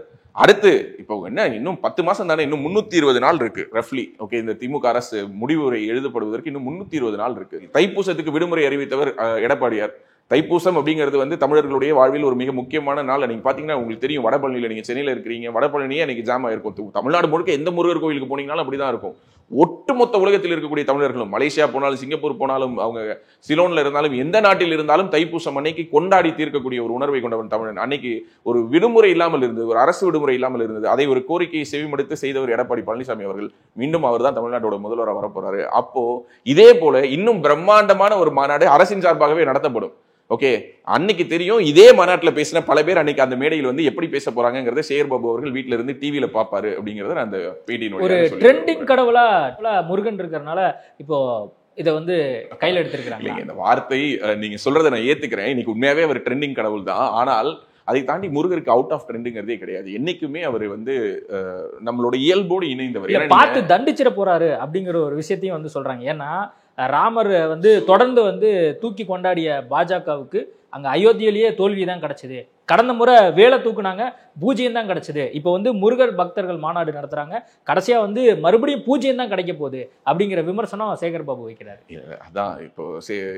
அடுத்து இப்போ என்ன இன்னும் 10 மாசம் தானே, இன்னும் 320 நாள் இருக்கு ரஃப்லி. ஓகே, இந்த திமுக அரசு முடிவுரை எழுதப்படுவதற்கு இன்னும் 320 நாள் இருக்கு. தைப்பூசத்துக்கு விடுமுறை அறிவித்தவர் எடப்பாடியார். தைப்பூசம் அப்படிங்கிறது வந்து தமிழர்களுடைய வாழ்வில் ஒரு மிக முக்கியமான நாள். நீங்க பாத்தீங்கன்னா உங்களுக்கு தெரியும், வடபழனியில நீங்க சென்னையில இருக்கிறீங்க, வடபழனியே அன்னைக்கு ஜாம் ஆயிருக்கும். தமிழ்நாடு முழுக்க எந்த முருகர் கோயிலுக்கு போனீங்கன்னாலும் அப்படிதான் இருக்கும். ஒட்டுமொத்த உலகத்தில் இருக்கக்கூடிய தமிழர்களும், மலேசியா போனாலும், சிங்கப்பூர் போனாலும், அவங்க சிலோன்ல இருந்தாலும், எந்த நாட்டில் இருந்தாலும் தைப்பூசம் அன்னைக்கு கொண்டாடி தீர்க்கக்கூடிய ஒரு உணர்வை கொண்டவன் தமிழன். அன்னைக்கு ஒரு விடுமுறை இல்லாமல் இருந்தது, ஒரு அரசு விடுமுறை இல்லாமல் இருந்தது. அதை ஒரு கோரிக்கையை செவிமடுத்து செய்தவர் எடப்பாடி பழனிசாமி அவர்கள். மீண்டும் அவர் தான் தமிழ்நாட்டோட முதல்வராக வரப்போறாரு. அப்போ இதே போல இன்னும் பிரம்மாண்டமான ஒரு மாநாடு அரசின் சார்பாகவே நடத்தப்படும். ஓகே, அன்னைக்கு தெரியும் இதே மாநாட்டில் பேசின பல பேர் அன்னைக்கு அந்த மேடையில் வந்து எப்படி பேச போறாங்கிறத சேகர் பாபு அவர்கள் வீட்டில இருந்து டிவியில பாப்பாரு அப்படிங்கறத அந்த பேட்டியினுடைய ஒரு ட்ரெண்டிங் கடவுளா முருகன் இருக்கிறதுனால இப்போ இதை வந்து கையில் எடுத்திருக்கிறாங்க. இந்த வார்த்தை நீங்க சொல்றதை நான் ஏத்துக்கிறேன். இன்னைக்கு உண்மையாவே அவர் ட்ரெண்டிங் கடவுள் தான். ஆனால் அதை தாண்டி முருகருக்கு அவுட் ஆஃப் ட்ரெண்டுங்கிறதே கிடையாது. என்னைக்குமே அவர் வந்து நம்மளோட இயல்போடு இணைந்தவர். பார்த்து தண்டிச்சிட போறாரு அப்படிங்கிற ஒரு விஷயத்தையும் வந்து சொல்றாங்க. ஏன்னா ராமர் வந்து தொடர்ந்து வந்து தூக்கி கொண்டாடிய பாஜகவுக்கு அங்க அயோத்தியிலேயே தோல்வி தான் கிடைச்சது. கடந்த முறை வேலை தூக்குனாங்க, பூஜ்யம் தான் கிடைச்சது. இப்போ வந்து முருகர் பக்தர்கள் மாநாடு நடத்துறாங்க, கடைசியா வந்து மறுபடியும் பூஜ்யம் தான் கிடைக்க போகுது அப்படிங்கிற விமர்சனம் சேகர் பாபு வைக்கிறாரு. அதான் இப்போ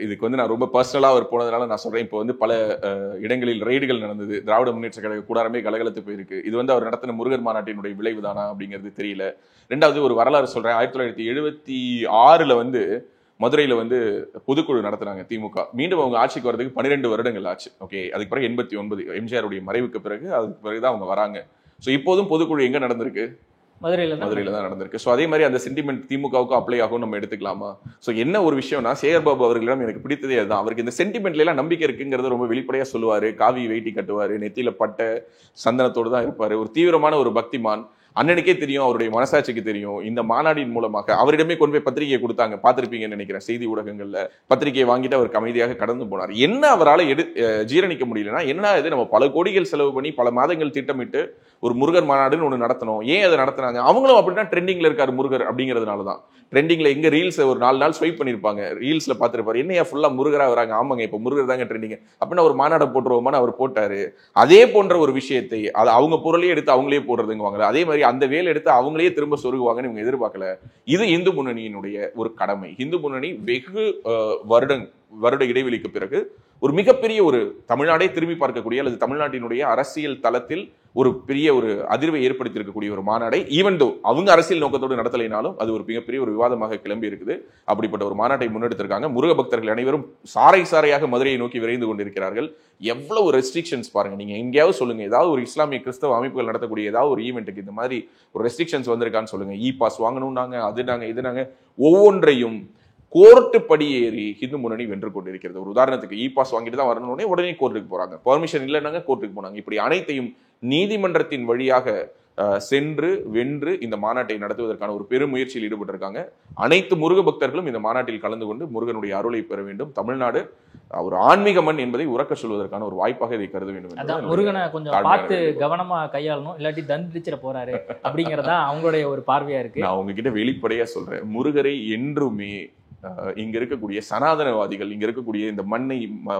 இதுக்கு வந்து நான் ரொம்ப பர்சனலா அவர் போனதுனால நான் சொல்றேன். இப்போ வந்து பல இடங்களில் ரெய்டுகள் நடந்தது. திராவிட முன்னேற்ற கழக கூடாரமே கலகலத்து போயிருக்கு. இது வந்து அவர் நடத்தின முருகர் மாநாட்டினுடைய விளைவு தானா அப்படிங்கிறது தெரியல. ரெண்டாவது ஒரு வரலாறு சொல்றேன். 1976 வந்து மதுரையில வந்து பொதுக்குழு நடத்துனாங்க திமுக. மீண்டும் அவங்க ஆட்சிக்கு வரதுக்கு 12 வருடங்கள் ஆச்சு. ஓகே, அதுக்கு பிறகு 89 எம்ஜிஆருடைய மறைவுக்கு பிறகு அதுக்கு பிறகுதான் அவங்க வராங்க. ஸோ இப்போதும் பொதுக்குழு எங்க நடந்திருக்கு? மதுரையில தான் நடந்திருக்கு. ஸோ அதே மாதிரி அந்த சென்டிமெண்ட் திமுகவுக்கு அப்ளை ஆகும் நம்ம எடுத்துக்கலாமா? ஸோ என்ன ஒரு விஷயம்னா, சேகர் பாபு அவர்களிடம் எனக்கு பிடித்ததே அதுதான். அவருக்கு இந்த சென்டிமெண்ட்ல எல்லாம் நம்பிக்கை இருக்குங்கிறத ரொம்ப வெளிப்படையா சொல்லுவாரு. காவி வெயிட்டி கட்டுவாரு, நெத்தியில பட்ட சந்தனத்தோடு தான் இருப்பாரு. ஒரு தீவிரமான ஒரு பக்திமான். அண்ணனுக்கே தெரியும், அவருடைய மனசாட்சிக்கு தெரியும். இந்த மாநாடின் மூலமாக அவரிடமே கொண்டு போய் பத்திரிகையை கொடுத்தாங்க, பார்த்திருப்பீங்கன்னு நினைக்கிறேன் செய்தி ஊடகங்கள்ல. பத்திரிகையை வாங்கிட்டு அவர் அமைதியாக கடந்து போனார். என்ன அவரால் ஜீரணிக்க முடியலன்னா, என்ன இது நம்ம பல கோடிகள் செலவு பண்ணி பல மாதங்கள் திட்டமிட்டு ஒரு முருகர் மாநாடுன்னு ஒன்று நடத்தணும். ஏன் அதை நடத்தினாங்க? அவங்களும் அப்படின்னா ட்ரெண்டிங்ல இருக்காரு முருகர் அப்படிங்கிறதுனாலதான். ட்ரெண்டிங்ல எங்க ரீல்ஸ் ஒரு 4 நாள் ஸ்வைப் பண்ணிருப்பாங்க, ரீல்ஸ்ல பாத்துருப்பாரு. என்னையா ஃபுல்லா முருகரா வராங்க? ஆமாங்க, இப்ப முருகர் தாங்க ட்ரெண்டிங் அப்படின்னா ஒரு மாநாடு போட்டுருவோமான்னு அவர் போட்டாரு. அதே போன்ற ஒரு விஷயத்தை அது அவங்க பொருளையே எடுத்து அவங்களே போடுறதுங்குவாங்க. அதே மாதிரி அந்த வேலை எடுத்து அவங்களே திரும்ப சொருகுவாங்கன்னு இவங்க எதிர்பார்க்கல. இது இந்து முன்னணியினுடைய ஒரு கடமை. இந்து முன்னணி வெகு வருட இடைவெளிக்கு பிறகு ஒரு மிகப்பெரிய ஒரு தமிழ்நாடே திரும்பி பார்க்கக்கூடிய அல்லது தமிழ்நாட்டினுடைய அரசியல் தளத்தில் ஒரு பெரிய ஒரு அதிர்வை ஏற்படுத்தி இருக்கக்கூடிய ஒரு மாநாடை, ஈவன் தோ அவங்க அரசியல் நோக்கத்தோடு நடத்தலைனாலும் அது ஒரு மிகப்பெரிய ஒரு விவாதமாக கிளம்பி இருக்குது. அப்படிப்பட்ட ஒரு மாநாட்டை முன்னெடுத்திருக்காங்க. முருக பக்தர்கள் அனைவரும் சாறை சாறையாக மதுரையை நோக்கி விரைந்து கொண்டிருக்கிறார்கள். எவ்வளவு ரெஸ்ட்ரிக்ஷன்ஸ் பாருங்க. நீங்க எங்கேயாவது சொல்லுங்க, ஏதாவது ஒரு இஸ்லாமிய கிறிஸ்தவ அமைப்புகள் நடத்தக்கூடிய ஏதாவது ஒரு ஈவெண்ட்டுக்கு இந்த மாதிரி ஒரு ரெஸ்ட்ரிக்ஷன்ஸ் வந்திருக்கான்னு சொல்லுங்க. இ பாஸ் வாங்கணும்னாங்க, அது நாங்க இது நாங்க, ஒவ்வொன்றையும் கோர்ட்டு படி ஏறி இந்து முன்னணி வென்று கொண்டிருக்கிறது. ஒரு உதாரணத்துக்கு இ பாஸ் வாங்கிட்டு தான் வரணும்னே உடனே கோர்ட்டுக்கு போறாங்க, பர்மிஷன் இல்லைன்னாங்க கோர்ட்டுக்கு போனாங்க. இப்படி அனைத்தையும் நீதிமன்றத்தின் வழியாக சென்று வென்று இந்த மாநாட்டை நடத்துவதற்கான ஒரு பெரும் முயற்சியில் ஈடுபட்டிருக்காங்க. அனைத்து முருக பக்தர்களும் இந்த மாநாட்டில் கலந்து கொண்டு முருகனுடைய அருளை பெற வேண்டும். தமிழ்நாடு ஒரு ஆன்மீக மண் என்பதை உறக்க சொல்வதற்கான ஒரு வாய்ப்பாக இதை கருத வேண்டும். முருகனை கொஞ்சம் பார்த்து கவனமா கையாளணும், இல்லாட்டி தண்டிச்சிட போறாரு அப்படிங்கறதா அவங்களுடைய ஒரு பார்வையா இருக்கு. நான் உங்ககிட்ட வெளிப்படையா சொல்றேன், முருகரை என்றுமே இங்க இருக்கக்கூடிய சனாதனவாதிகள், இங்க இருக்கக்கூடிய இந்த மண்ணை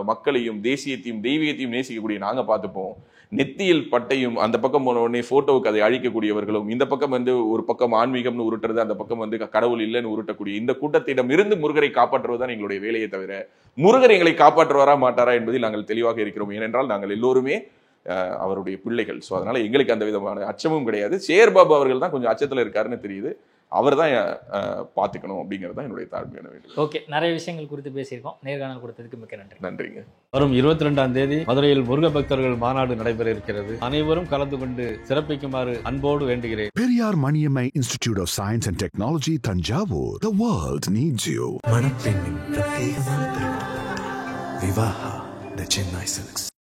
மக்களையும் தேசியத்தையும் தெய்வீகத்தையும் நேசிக்கக்கூடிய நாங்க பார்த்துப்போம். நெத்தியில் பட்டையும் அந்த பக்கம் போன உடனே போட்டோவுக்கு அதை அழிக்கக்கூடியவர்களும், இந்த பக்கம் வந்து ஒரு பக்கம் ஆன்மீகம்னு உருட்டுறது, அந்த பக்கம் வந்து கடவுள் இல்லைன்னு உருட்டக்கூடிய இந்த கூட்டத்திடம் இருந்து முருகரை காப்பாற்றுவதுதான் எங்களுடைய வேலையை தவிர முருகர் எங்களை காப்பாற்றுவாரா மாட்டாரா என்பதில் நாங்கள் தெளிவாக இருக்கிறோம். ஏனென்றால் நாங்கள் எல்லோருமே அவருடைய பிள்ளைகள். ஸோ அதனால எங்களுக்கு அந்த விதமான அச்சமும் கிடையாது. சேர்பாபு அவர்கள் தான் கொஞ்சம் அச்சத்தில் இருக்காருன்னு தெரியுது. அவர் தான் பார்த்துக்கணும் அப்படிங்கிறது தான் என்னுடைய தாழ்மையான வேண்டும். ஓகே, நிறைய விஷயங்கள் குறித்து பேசியிருக்கோம். நேர்காணல் கொடுத்ததுக்கு மிக்க நன்றி. நன்றிங்க. வரும் 22ஆம் தேதி மதுரையில் முருக பக்தர்கள் மாநாடு நடைபெற இருக்கிறது. அனைவரும் கலந்து கொண்டு சிறப்பிக்குமாறு அன்போடு வேண்டுகிறேன். Periyar Maniammai Institute of Science and Technology, Thanjavur. The world needs you. மணப்பெண்ணின் பிரத்யேக மந்திரம் Vivaha, the Chennai Silks.